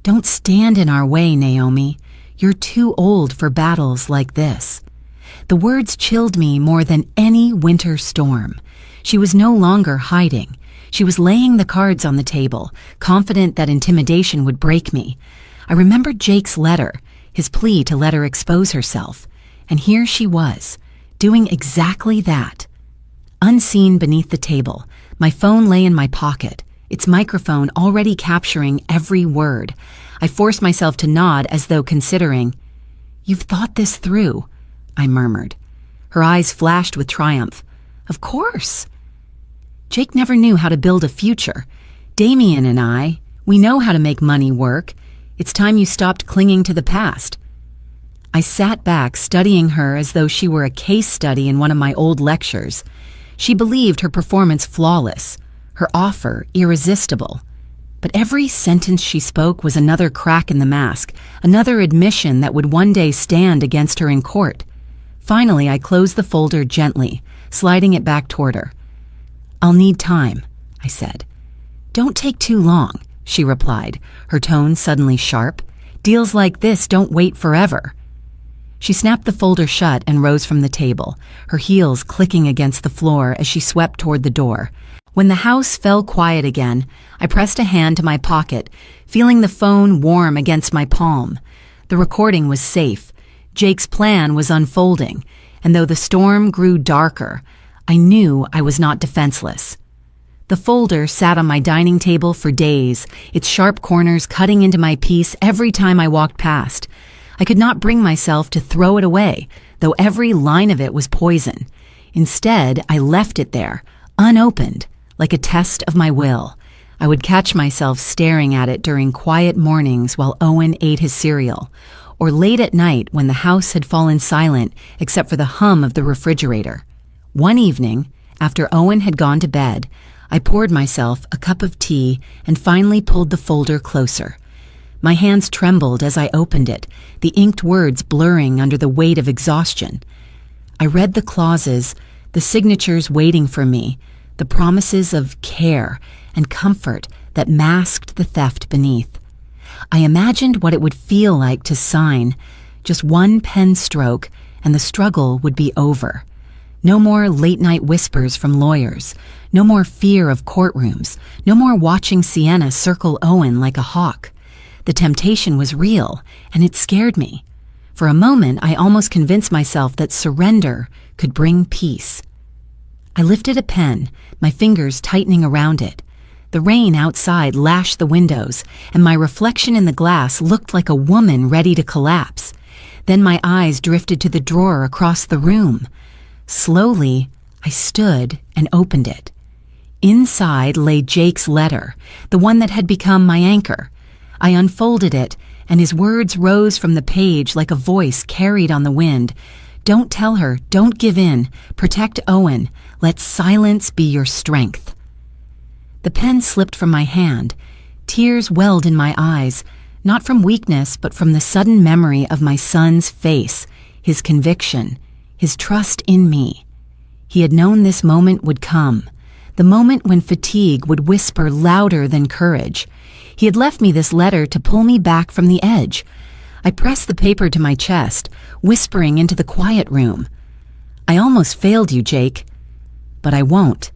Don't stand in our way, Naomi. You're too old for battles like this." The words chilled me more than any winter storm. She was no longer hiding. She was laying the cards on the table, confident that intimidation would break me. I remembered Jake's letter, his plea to let her expose herself. And here she was, doing exactly that. Unseen beneath the table, my phone lay in my pocket, its microphone already capturing every word. I forced myself to nod as though considering. "You've thought this through," I murmured. Her eyes flashed with triumph. "Of course." Jake never knew how to build a future. Damien and we know how to make money work. It's time you stopped clinging to the past. I sat back, studying her as though she were a case study in one of my old lectures. She believed her performance flawless, her offer irresistible. But every sentence she spoke was another crack in the mask, another admission that would one day stand against her in court. Finally, I closed the folder gently, sliding it back toward her. "I'll need time," I said. "Don't take too long," she replied, her tone suddenly sharp. "Deals like this don't wait forever." She snapped the folder shut and rose from the table, her heels clicking against the floor as she swept toward the door. When the house fell quiet again, I pressed a hand to my pocket, feeling the phone warm against my palm. The recording was safe. Jake's plan was unfolding, and though the storm grew darker, I knew I was not defenseless. The folder sat on my dining table for days, its sharp corners cutting into my peace every time I walked past. I could not bring myself to throw it away, though every line of it was poison. Instead, I left it there, unopened, like a test of my will. I would catch myself staring at it during quiet mornings while Owen ate his cereal, or late at night when the house had fallen silent except for the hum of the refrigerator. One evening, after Owen had gone to bed, I poured myself a cup of tea and finally pulled the folder closer. My hands trembled as I opened it, the inked words blurring under the weight of exhaustion. I read the clauses, the signatures waiting for me, the promises of care and comfort that masked the theft beneath. I imagined what it would feel like to sign, just one pen stroke, and the struggle would be over. No more late-night whispers from lawyers, no more fear of courtrooms, no more watching Sienna circle Owen like a hawk. The temptation was real, and it scared me. For a moment, I almost convinced myself that surrender could bring peace. I lifted a pen, my fingers tightening around it. The rain outside lashed the windows, and my reflection in the glass looked like a woman ready to collapse. Then my eyes drifted to the drawer across the room. Slowly, I stood and opened it. Inside lay Jake's letter, the one that had become my anchor. I unfolded it, and his words rose from the page like a voice carried on the wind. "Don't tell her, don't give in, protect Owen, let silence be your strength." The pen slipped from my hand. Tears welled in my eyes, not from weakness, but from the sudden memory of my son's face, his conviction, his trust in me. He had known this moment would come, the moment when fatigue would whisper louder than courage. He had left me this letter to pull me back from the edge. I pressed the paper to my chest, whispering into the quiet room. "I almost failed you, Jake. But I won't.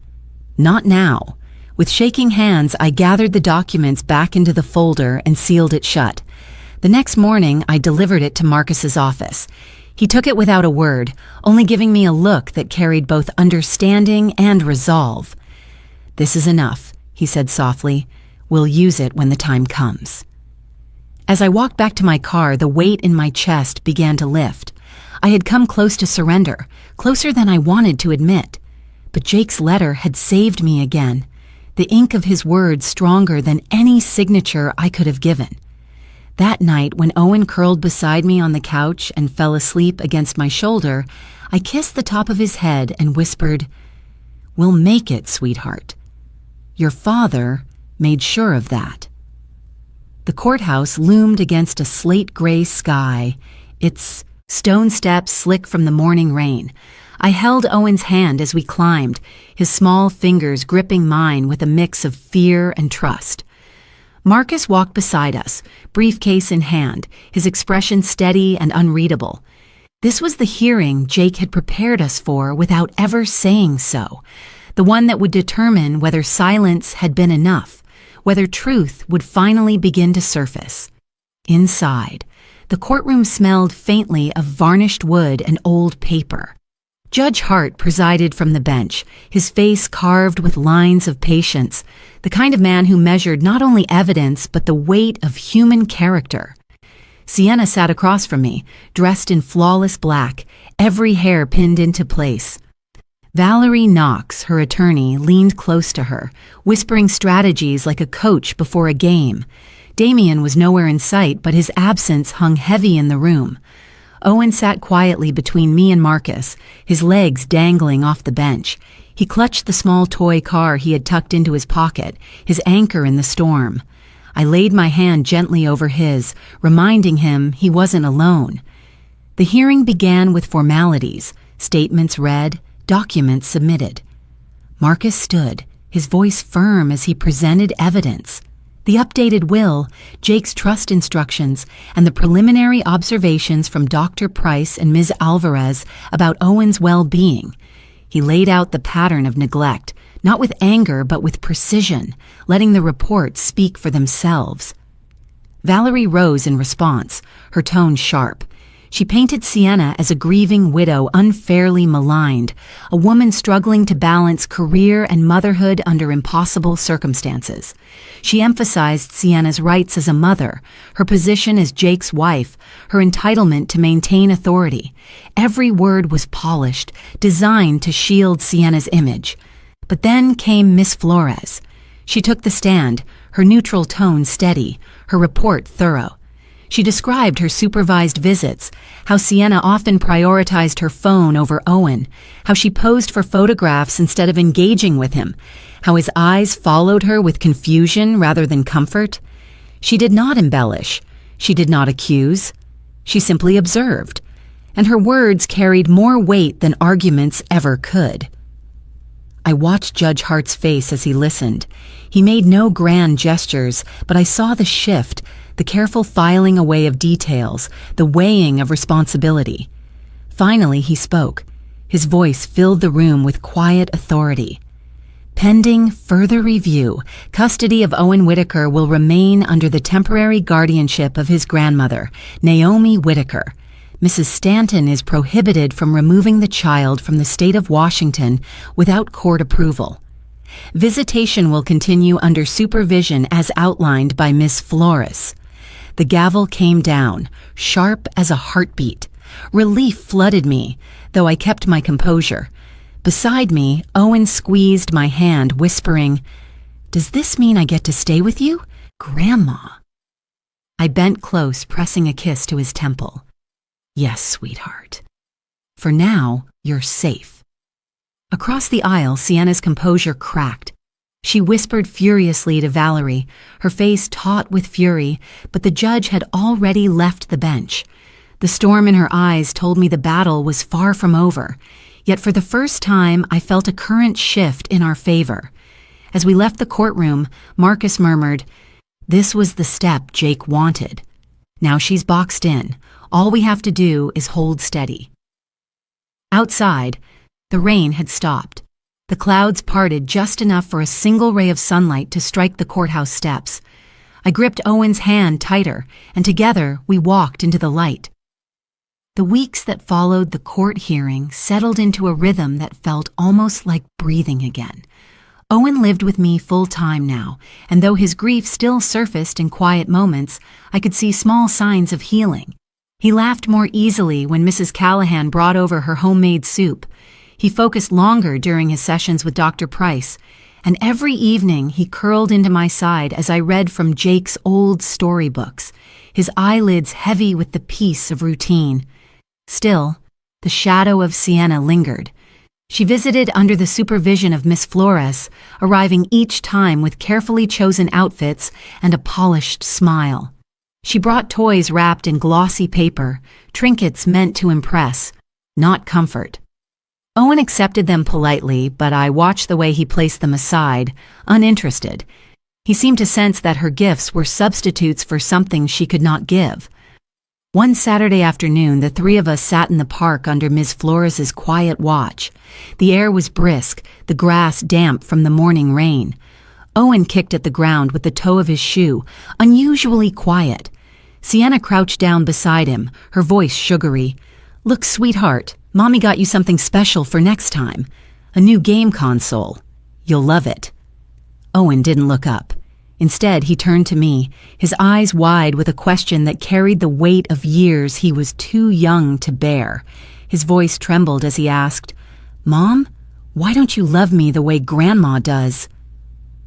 Not now." With shaking hands, I gathered the documents back into the folder and sealed it shut. The next morning, I delivered it to Marcus's office. He took it without a word, only giving me a look that carried both understanding and resolve. "This is enough," he said softly. "We'll use it when the time comes." As I walked back to my car, the weight in my chest began to lift. I had come close to surrender, closer than I wanted to admit. But Jake's letter had saved me again, the ink of his words stronger than any signature I could have given. That night, when Owen curled beside me on the couch and fell asleep against my shoulder, I kissed the top of his head and whispered, "We'll make it, sweetheart. Your father made sure of that." The courthouse loomed against a slate-gray sky, its stone steps slick from the morning rain. I held Owen's hand as we climbed, his small fingers gripping mine with a mix of fear and trust. Marcus walked beside us, briefcase in hand, his expression steady and unreadable. This was the hearing Jake had prepared us for without ever saying so, the one that would determine whether silence had been enough, whether truth would finally begin to surface. Inside, the courtroom smelled faintly of varnished wood and old paper. Judge Hart presided from the bench, his face carved with lines of patience, the kind of man who measured not only evidence but the weight of human character. Sienna sat across from me, dressed in flawless black, every hair pinned into place. Valerie Knox, her attorney, leaned close to her, whispering strategies like a coach before a game. Damien was nowhere in sight, but his absence hung heavy in the room. Owen sat quietly between me and Marcus, his legs dangling off the bench. He clutched the small toy car he had tucked into his pocket, his anchor in the storm. I laid my hand gently over his, reminding him he wasn't alone. The hearing began with formalities, statements read, documents submitted. Marcus stood, his voice firm as he presented evidence. The updated will, Jake's trust instructions, and the preliminary observations from Dr. Price and Ms. Alvarez about Owen's well-being. He laid out the pattern of neglect, not with anger but with precision, letting the reports speak for themselves. Valerie rose in response, her tone sharp. She painted Sienna as a grieving widow unfairly maligned, a woman struggling to balance career and motherhood under impossible circumstances. She emphasized Sienna's rights as a mother, her position as Jake's wife, her entitlement to maintain authority. Every word was polished, designed to shield Sienna's image. But then came Miss Flores. She took the stand, her neutral tone steady, her report thorough. She described her supervised visits, how Sienna often prioritized her phone over Owen, how she posed for photographs instead of engaging with him, how his eyes followed her with confusion rather than comfort. She did not embellish. She did not accuse. She simply observed, and her words carried more weight than arguments ever could. I watched Judge Hart's face as he listened. He made no grand gestures, but I saw the shift, the careful filing away of details, the weighing of responsibility. Finally, he spoke. His voice filled the room with quiet authority. Pending further review, custody of Owen Whitaker will remain under the temporary guardianship of his grandmother, Naomi Whitaker. Mrs. Stanton is prohibited from removing the child from the state of Washington without court approval. Visitation will continue under supervision as outlined by Miss Flores. The gavel came down, sharp as a heartbeat. Relief flooded me, though I kept my composure. Beside me, Owen squeezed my hand, whispering, "Does this mean I get to stay with you, Grandma?" I bent close, pressing a kiss to his temple. "Yes, sweetheart. For now, you're safe." Across the aisle, Sienna's composure cracked. She whispered furiously to Valerie, her face taut with fury, but the judge had already left the bench. The storm in her eyes told me the battle was far from over, yet for the first time I felt a current shift in our favor. As we left the courtroom, Marcus murmured, "This was the step Jake wanted. Now she's boxed in. All we have to do is hold steady." Outside, the rain had stopped. The clouds parted just enough for a single ray of sunlight to strike the courthouse steps. I gripped Owen's hand tighter, and together we walked into the light. The weeks that followed the court hearing settled into a rhythm that felt almost like breathing again. Owen lived with me full-time now, and though his grief still surfaced in quiet moments, I could see small signs of healing. He laughed more easily when Mrs. Callahan brought over her homemade soup. He focused longer during his sessions with Dr. Price, and every evening he curled into my side as I read from Jake's old storybooks, his eyelids heavy with the peace of routine. Still, the shadow of Sienna lingered. She visited under the supervision of Miss Flores, arriving each time with carefully chosen outfits and a polished smile. She brought toys wrapped in glossy paper, trinkets meant to impress, not comfort. Owen accepted them politely, but I watched the way he placed them aside, uninterested. He seemed to sense that her gifts were substitutes for something she could not give. One Saturday afternoon, the three of us sat in the park under Ms. Flores's quiet watch. The air was brisk, the grass damp from the morning rain. Owen kicked at the ground with the toe of his shoe, unusually quiet. Sienna crouched down beside him, her voice sugary. "Look, sweetheart, Mommy got you something special for next time. A new game console. You'll love it." Owen didn't look up. Instead, he turned to me, his eyes wide with a question that carried the weight of years he was too young to bear. His voice trembled as he asked, "Mom, why don't you love me the way Grandma does?"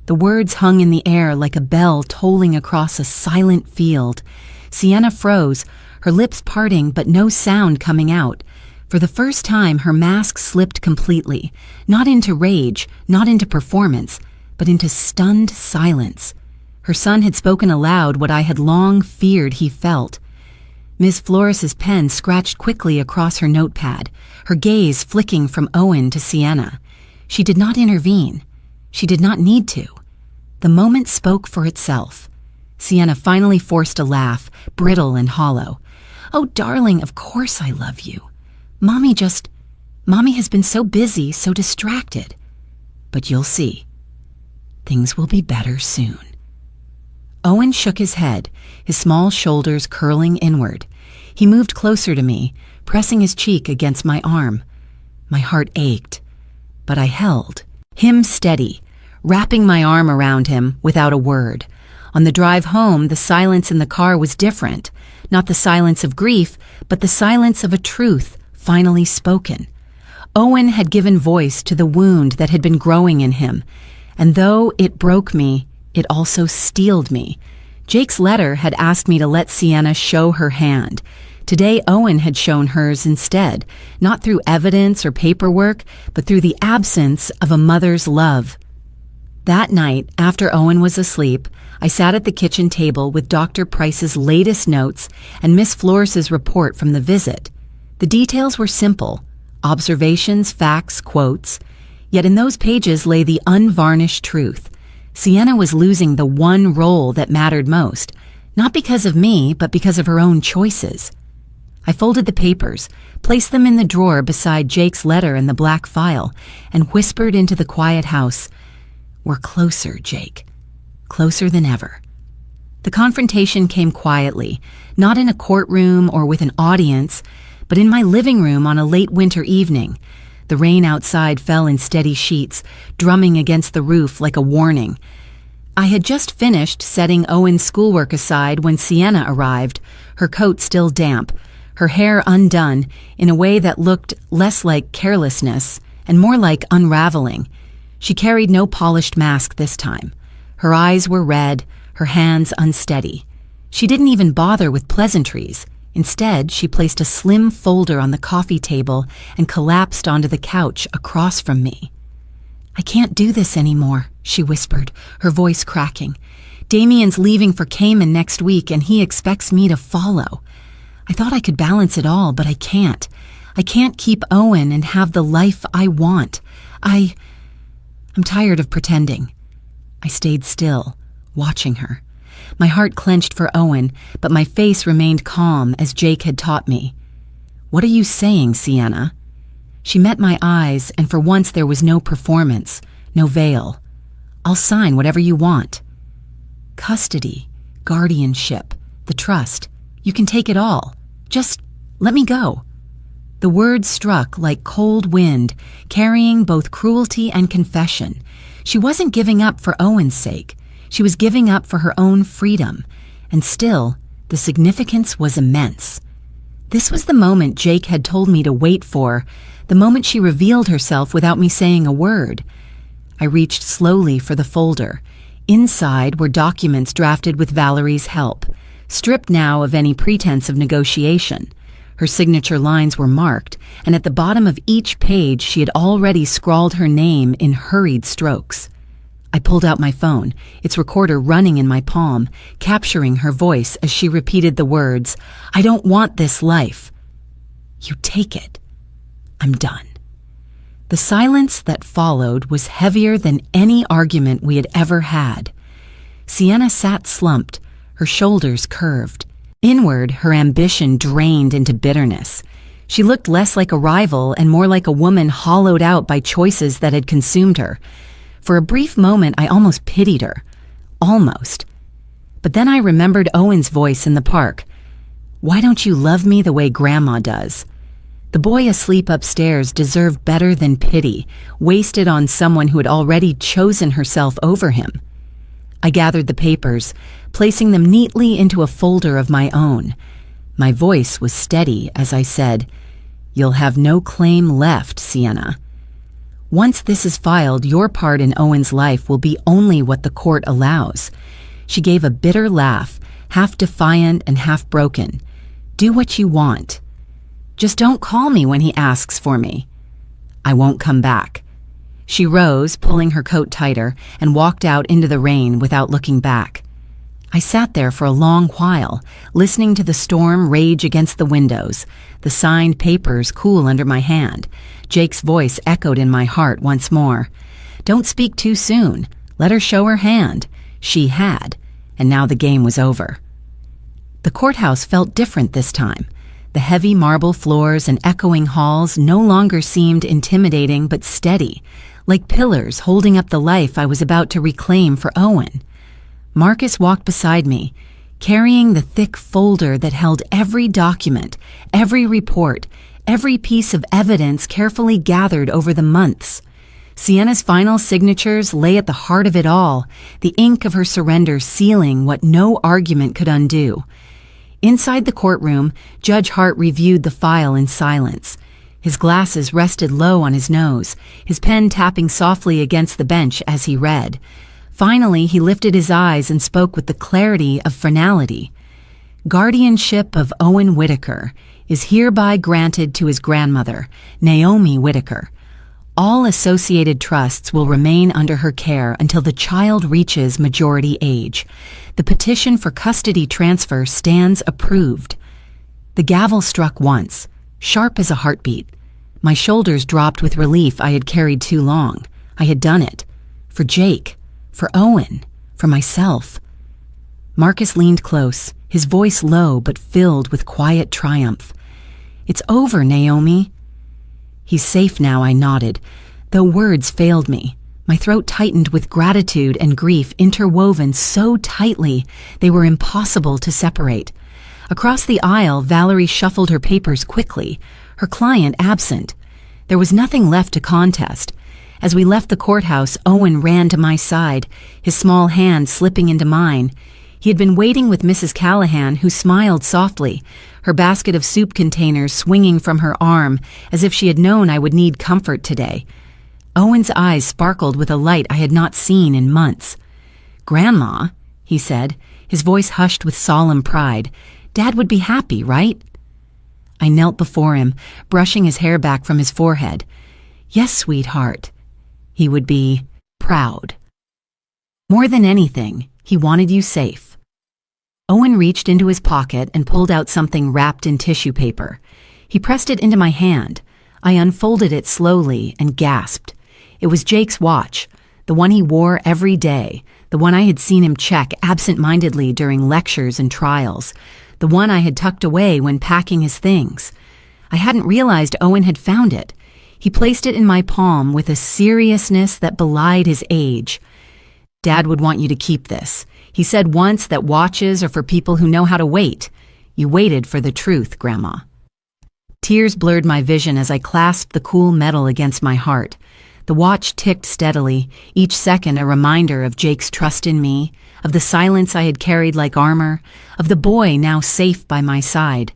The words hung in the air like a bell tolling across a silent field. Sienna froze, her lips parting but no sound coming out. For the first time, her mask slipped completely, not into rage, not into performance, but into stunned silence. Her son had spoken aloud what I had long feared he felt. Miss Flores's pen scratched quickly across her notepad, her gaze flicking from Owen to Sienna. She did not intervene. She did not need to. The moment spoke for itself. Sienna finally forced a laugh, brittle and hollow. "Oh, darling, of course I love you. Mommy has been so busy, so distracted. But you'll see. Things will be better soon." Owen shook his head, his small shoulders curling inward. He moved closer to me, pressing his cheek against my arm. My heart ached, but I held him steady, wrapping my arm around him without a word. On the drive home, the silence in the car was different, not the silence of grief, but the silence of a truth finally spoken. Owen had given voice to the wound that had been growing in him, and though it broke me, it also steeled me. Jake's letter had asked me to let Sienna show her hand. Today, Owen had shown hers instead, not through evidence or paperwork, but through the absence of a mother's love. That night, after Owen was asleep, I sat at the kitchen table with Dr. Price's latest notes and Miss Flores's report from the visit. The details were simple: observations, facts, quotes. Yet in those pages lay the unvarnished truth. Sienna was losing the one role that mattered most, not because of me, but because of her own choices. I folded the papers, placed them in the drawer beside Jake's letter in the black file, and whispered into the quiet house, "We're closer, Jake. Closer than ever." The confrontation came quietly, not in a courtroom or with an audience, but in my living room on a late winter evening. The rain outside fell in steady sheets, drumming against the roof like a warning. I had just finished setting Owen's schoolwork aside when Sienna arrived, her coat still damp, her hair undone in a way that looked less like carelessness and more like unraveling. She carried no polished mask this time. Her eyes were red, her hands unsteady. She didn't even bother with pleasantries. Instead, she placed a slim folder on the coffee table and collapsed onto the couch across from me. "I can't do this anymore," she whispered, her voice cracking. "Damien's leaving for Cayman next week and he expects me to follow. I thought I could balance it all, but I can't. I can't keep Owen and have the life I want. I'm tired of pretending." I stayed still, watching her. My heart clenched for Owen, but my face remained calm as Jake had taught me. "What are you saying, Sienna?" She met my eyes, and for once there was no performance, no veil. "I'll sign whatever you want." "Custody, guardianship, the trust. You can take it all. Just let me go." The words struck like cold wind, carrying both cruelty and confession. She wasn't giving up for Owen's sake. She was giving up for her own freedom. And still, the significance was immense. This was the moment Jake had told me to wait for, the moment she revealed herself without me saying a word. I reached slowly for the folder. Inside were documents drafted with Valerie's help, stripped now of any pretense of negotiation. Her signature lines were marked, and at the bottom of each page she had already scrawled her name in hurried strokes. I pulled out my phone, its recorder running in my palm, capturing her voice as she repeated the words, "I don't want this life." "You take it. I'm done." The silence that followed was heavier than any argument we had ever had. Sienna sat slumped, her shoulders curved. Inward, her ambition drained into bitterness. She looked less like a rival and more like a woman hollowed out by choices that had consumed her. For a brief moment, I almost pitied her. Almost. But then I remembered Owen's voice in the park. "Why don't you love me the way Grandma does?" The boy asleep upstairs deserved better than pity, wasted on someone who had already chosen herself over him. I gathered the papers, placing them neatly into a folder of my own. My voice was steady as I said, "You'll have no claim left, Sienna. Once this is filed, your part in Owen's life will be only what the court allows." She gave a bitter laugh, half defiant and half broken. Do what you want. Just don't call me when he asks for me. I won't come back." She rose, pulling her coat tighter, and walked out into the rain without looking back. I sat there for a long while, listening to the storm rage against the windows, the signed papers cool under my hand. Jake's voice echoed in my heart once more. Don't speak too soon. Let her show her hand. She had, and now the game was over. The courthouse felt different this time. The heavy marble floors and echoing halls no longer seemed intimidating but steady, like pillars holding up the life I was about to reclaim for Owen. Marcus walked beside me, carrying the thick folder that held every document, every report, every piece of evidence carefully gathered over the months. Sienna's final signatures lay at the heart of it all, the ink of her surrender sealing what no argument could undo. Inside the courtroom, Judge Hart reviewed the file in silence. His glasses rested low on his nose, his pen tapping softly against the bench as he read. Finally, he lifted his eyes and spoke with the clarity of finality. Guardianship of Owen Whitaker is hereby granted to his grandmother, Naomi Whitaker. All associated trusts will remain under her care until the child reaches majority age. The petition for custody transfer stands approved. The gavel struck once, sharp as a heartbeat. My shoulders dropped with relief. I had carried too long. I had done it. For Jake. For Owen. For myself. Marcus leaned close, his voice low but filled with quiet triumph. It's over, Naomi. He's safe now, I nodded, though words failed me. My throat tightened with gratitude and grief interwoven so tightly they were impossible to separate. Across the aisle, Valerie shuffled her papers quickly, her client absent. There was nothing left to contest. As we left the courthouse, Owen ran to my side, his small hand slipping into mine. He had been waiting with Mrs. Callahan, who smiled softly, her basket of soup containers swinging from her arm, as if she had known I would need comfort today. Owen's eyes sparkled with a light I had not seen in months. "Grandma," he said, his voice hushed with solemn pride, "Dad would be happy, right?" I knelt before him, brushing his hair back from his forehead. "Yes, sweetheart." He would be proud. More than anything, he wanted you safe. Owen reached into his pocket and pulled out something wrapped in tissue paper. He pressed it into my hand. I unfolded it slowly and gasped. It was Jake's watch, the one he wore every day, the one I had seen him check absent-mindedly during lectures and trials, the one I had tucked away when packing his things. I hadn't realized Owen had found it. He placed it in my palm with a seriousness that belied his age. "Dad would want you to keep this. He said once that watches are for people who know how to wait. You waited for the truth, Grandma." Tears blurred my vision as I clasped the cool metal against my heart. The watch ticked steadily, each second a reminder of Jake's trust in me, of the silence I had carried like armor, of the boy now safe by my side.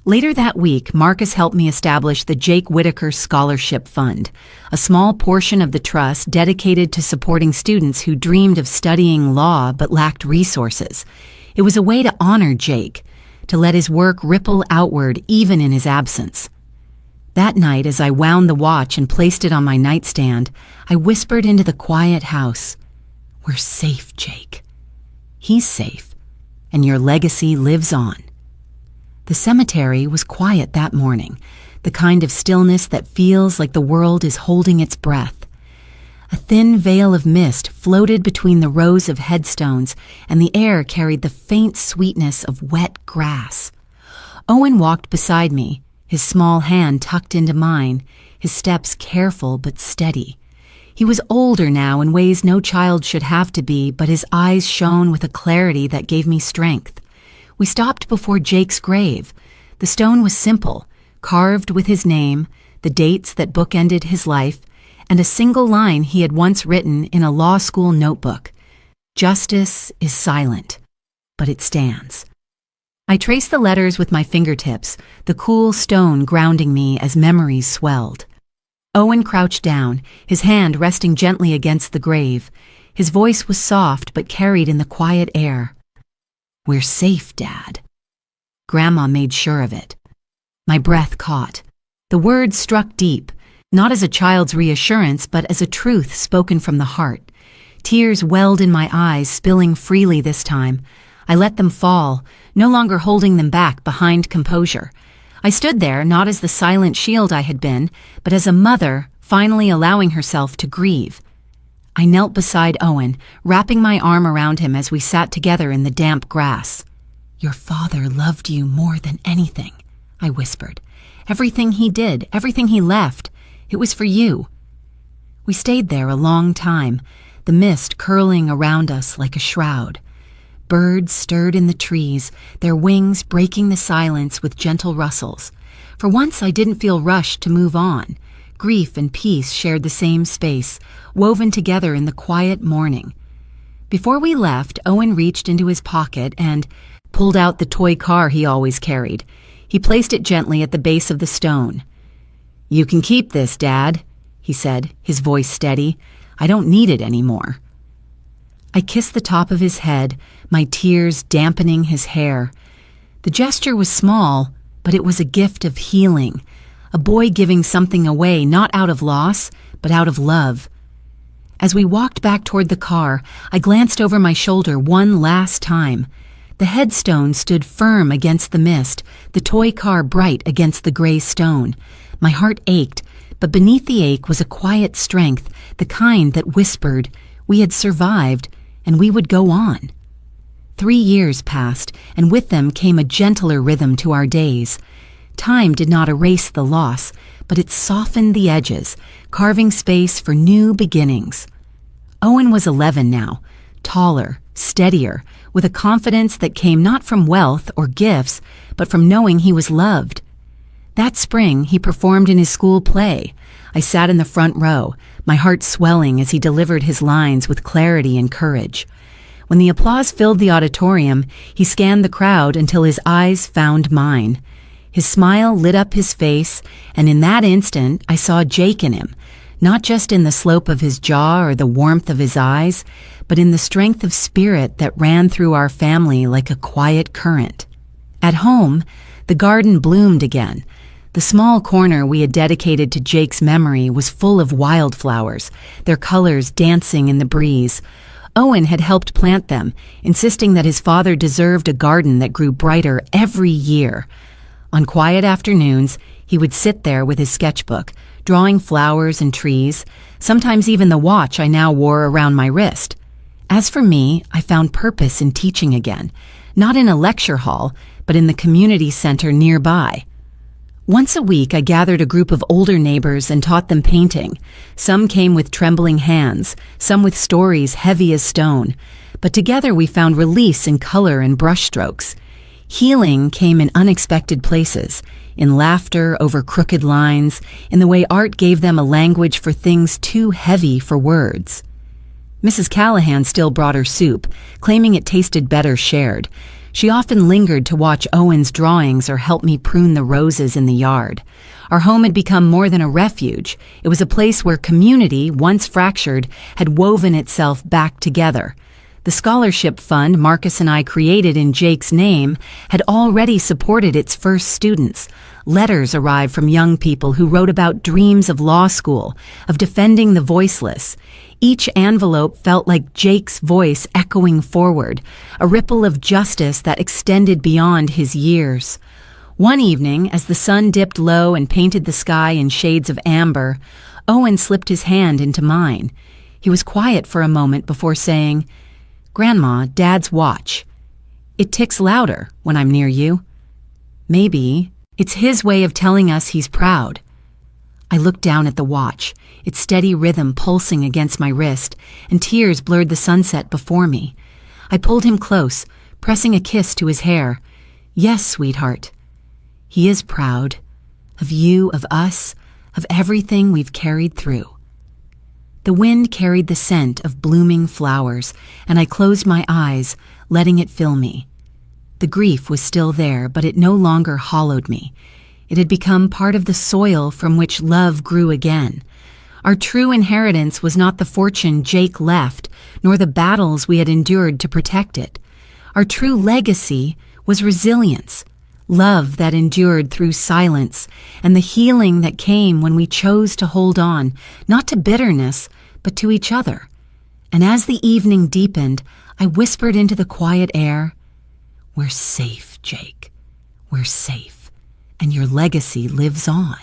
Later that week, Marcus helped me establish the Jake Whitaker Scholarship Fund, a small portion of the trust dedicated to supporting students who dreamed of studying law but lacked resources. It was a way to honor Jake, to let his work ripple outward even in his absence. That night, as I wound the watch and placed it on my nightstand, I whispered into the quiet house, "We're safe, Jake. He's safe, and your legacy lives on." The cemetery was quiet that morning, the kind of stillness that feels like the world is holding its breath. A thin veil of mist floated between the rows of headstones, and the air carried the faint sweetness of wet grass. Owen walked beside me, his small hand tucked into mine, his steps careful but steady. He was older now in ways no child should have to be, but his eyes shone with a clarity that gave me strength. We stopped before Jake's grave. The stone was simple, carved with his name, the dates that bookended his life, and a single line he had once written in a law school notebook. "Justice is silent, but it stands." I traced the letters with my fingertips, the cool stone grounding me as memories swelled. Owen crouched down, his hand resting gently against the grave. His voice was soft but carried in the quiet air. "We're safe, Dad." Grandma made sure of it. My breath caught. The words struck deep, not as a child's reassurance, but as a truth spoken from the heart. Tears welled in my eyes, spilling freely this time. I let them fall, no longer holding them back behind composure. I stood there not as the silent shield I had been, but as a mother finally allowing herself to grieve. I knelt beside Owen, wrapping my arm around him as we sat together in the damp grass. "Your father loved you more than anything," I whispered. "Everything he did, everything he left, it was for you." We stayed there a long time, the mist curling around us like a shroud. Birds stirred in the trees, their wings breaking the silence with gentle rustles. For once I didn't feel rushed to move on. Grief and peace shared the same space, woven together in the quiet morning. Before we left, Owen reached into his pocket and pulled out the toy car he always carried. He placed it gently at the base of the stone. "You can keep this, Dad," he said, his voice steady. "I don't need it anymore." I kissed the top of his head, my tears dampening his hair. The gesture was small, but it was a gift of healing, a boy giving something away not out of loss, but out of love. As we walked back toward the car, I glanced over my shoulder one last time. The headstone stood firm against the mist, the toy car bright against the gray stone. My heart ached, but beneath the ache was a quiet strength, the kind that whispered, we had survived, and we would go on. 3 years passed, and with them came a gentler rhythm to our days. Time did not erase the loss, but it softened the edges, carving space for new beginnings. Owen was 11 now, taller, steadier, with a confidence that came not from wealth or gifts, but from knowing he was loved. That spring, he performed in his school play. I sat in the front row, my heart swelling as he delivered his lines with clarity and courage. When the applause filled the auditorium, he scanned the crowd until his eyes found mine. His smile lit up his face, and in that instant, I saw Jake in him, not just in the slope of his jaw or the warmth of his eyes, but in the strength of spirit that ran through our family like a quiet current. At home, the garden bloomed again. The small corner we had dedicated to Jake's memory was full of wildflowers, their colors dancing in the breeze. Owen had helped plant them, insisting that his father deserved a garden that grew brighter every year. On quiet afternoons, he would sit there with his sketchbook, drawing flowers and trees, sometimes even the watch I now wore around my wrist. As for me, I found purpose in teaching again, not in a lecture hall, but in the community center nearby. Once a week, I gathered a group of older neighbors and taught them painting. Some came with trembling hands, some with stories heavy as stone, but together we found release in color and brushstrokes. Healing came in unexpected places, in laughter over crooked lines, in the way art gave them a language for things too heavy for words. Mrs. Callahan still brought her soup, claiming it tasted better shared. She often lingered to watch Owen's drawings or help me prune the roses in the yard. Our home had become more than a refuge. It was a place where community, once fractured, had woven itself back together. The scholarship fund Marcus and I created in Jake's name had already supported its first students. Letters arrived from young people who wrote about dreams of law school, of defending the voiceless. Each envelope felt like Jake's voice echoing forward, a ripple of justice that extended beyond his years. One evening, as the sun dipped low and painted the sky in shades of amber, Owen slipped his hand into mine. He was quiet for a moment before saying, "Grandma, Dad's watch. It ticks louder when I'm near you. Maybe it's his way of telling us he's proud." I looked down at the watch, its steady rhythm pulsing against my wrist, and tears blurred the sunset before me. I pulled him close, pressing a kiss to his hair. "Yes, sweetheart. He is proud. Of you, of us, of everything we've carried through." The wind carried the scent of blooming flowers, and I closed my eyes, letting it fill me. The grief was still there, but it no longer hollowed me. It had become part of the soil from which love grew again. Our true inheritance was not the fortune Jake left, nor the battles we had endured to protect it. Our true legacy was resilience, love that endured through silence, and the healing that came when we chose to hold on, not to bitterness, but to each other. And as the evening deepened, I whispered into the quiet air, "We're safe, Jake. We're safe, and your legacy lives on."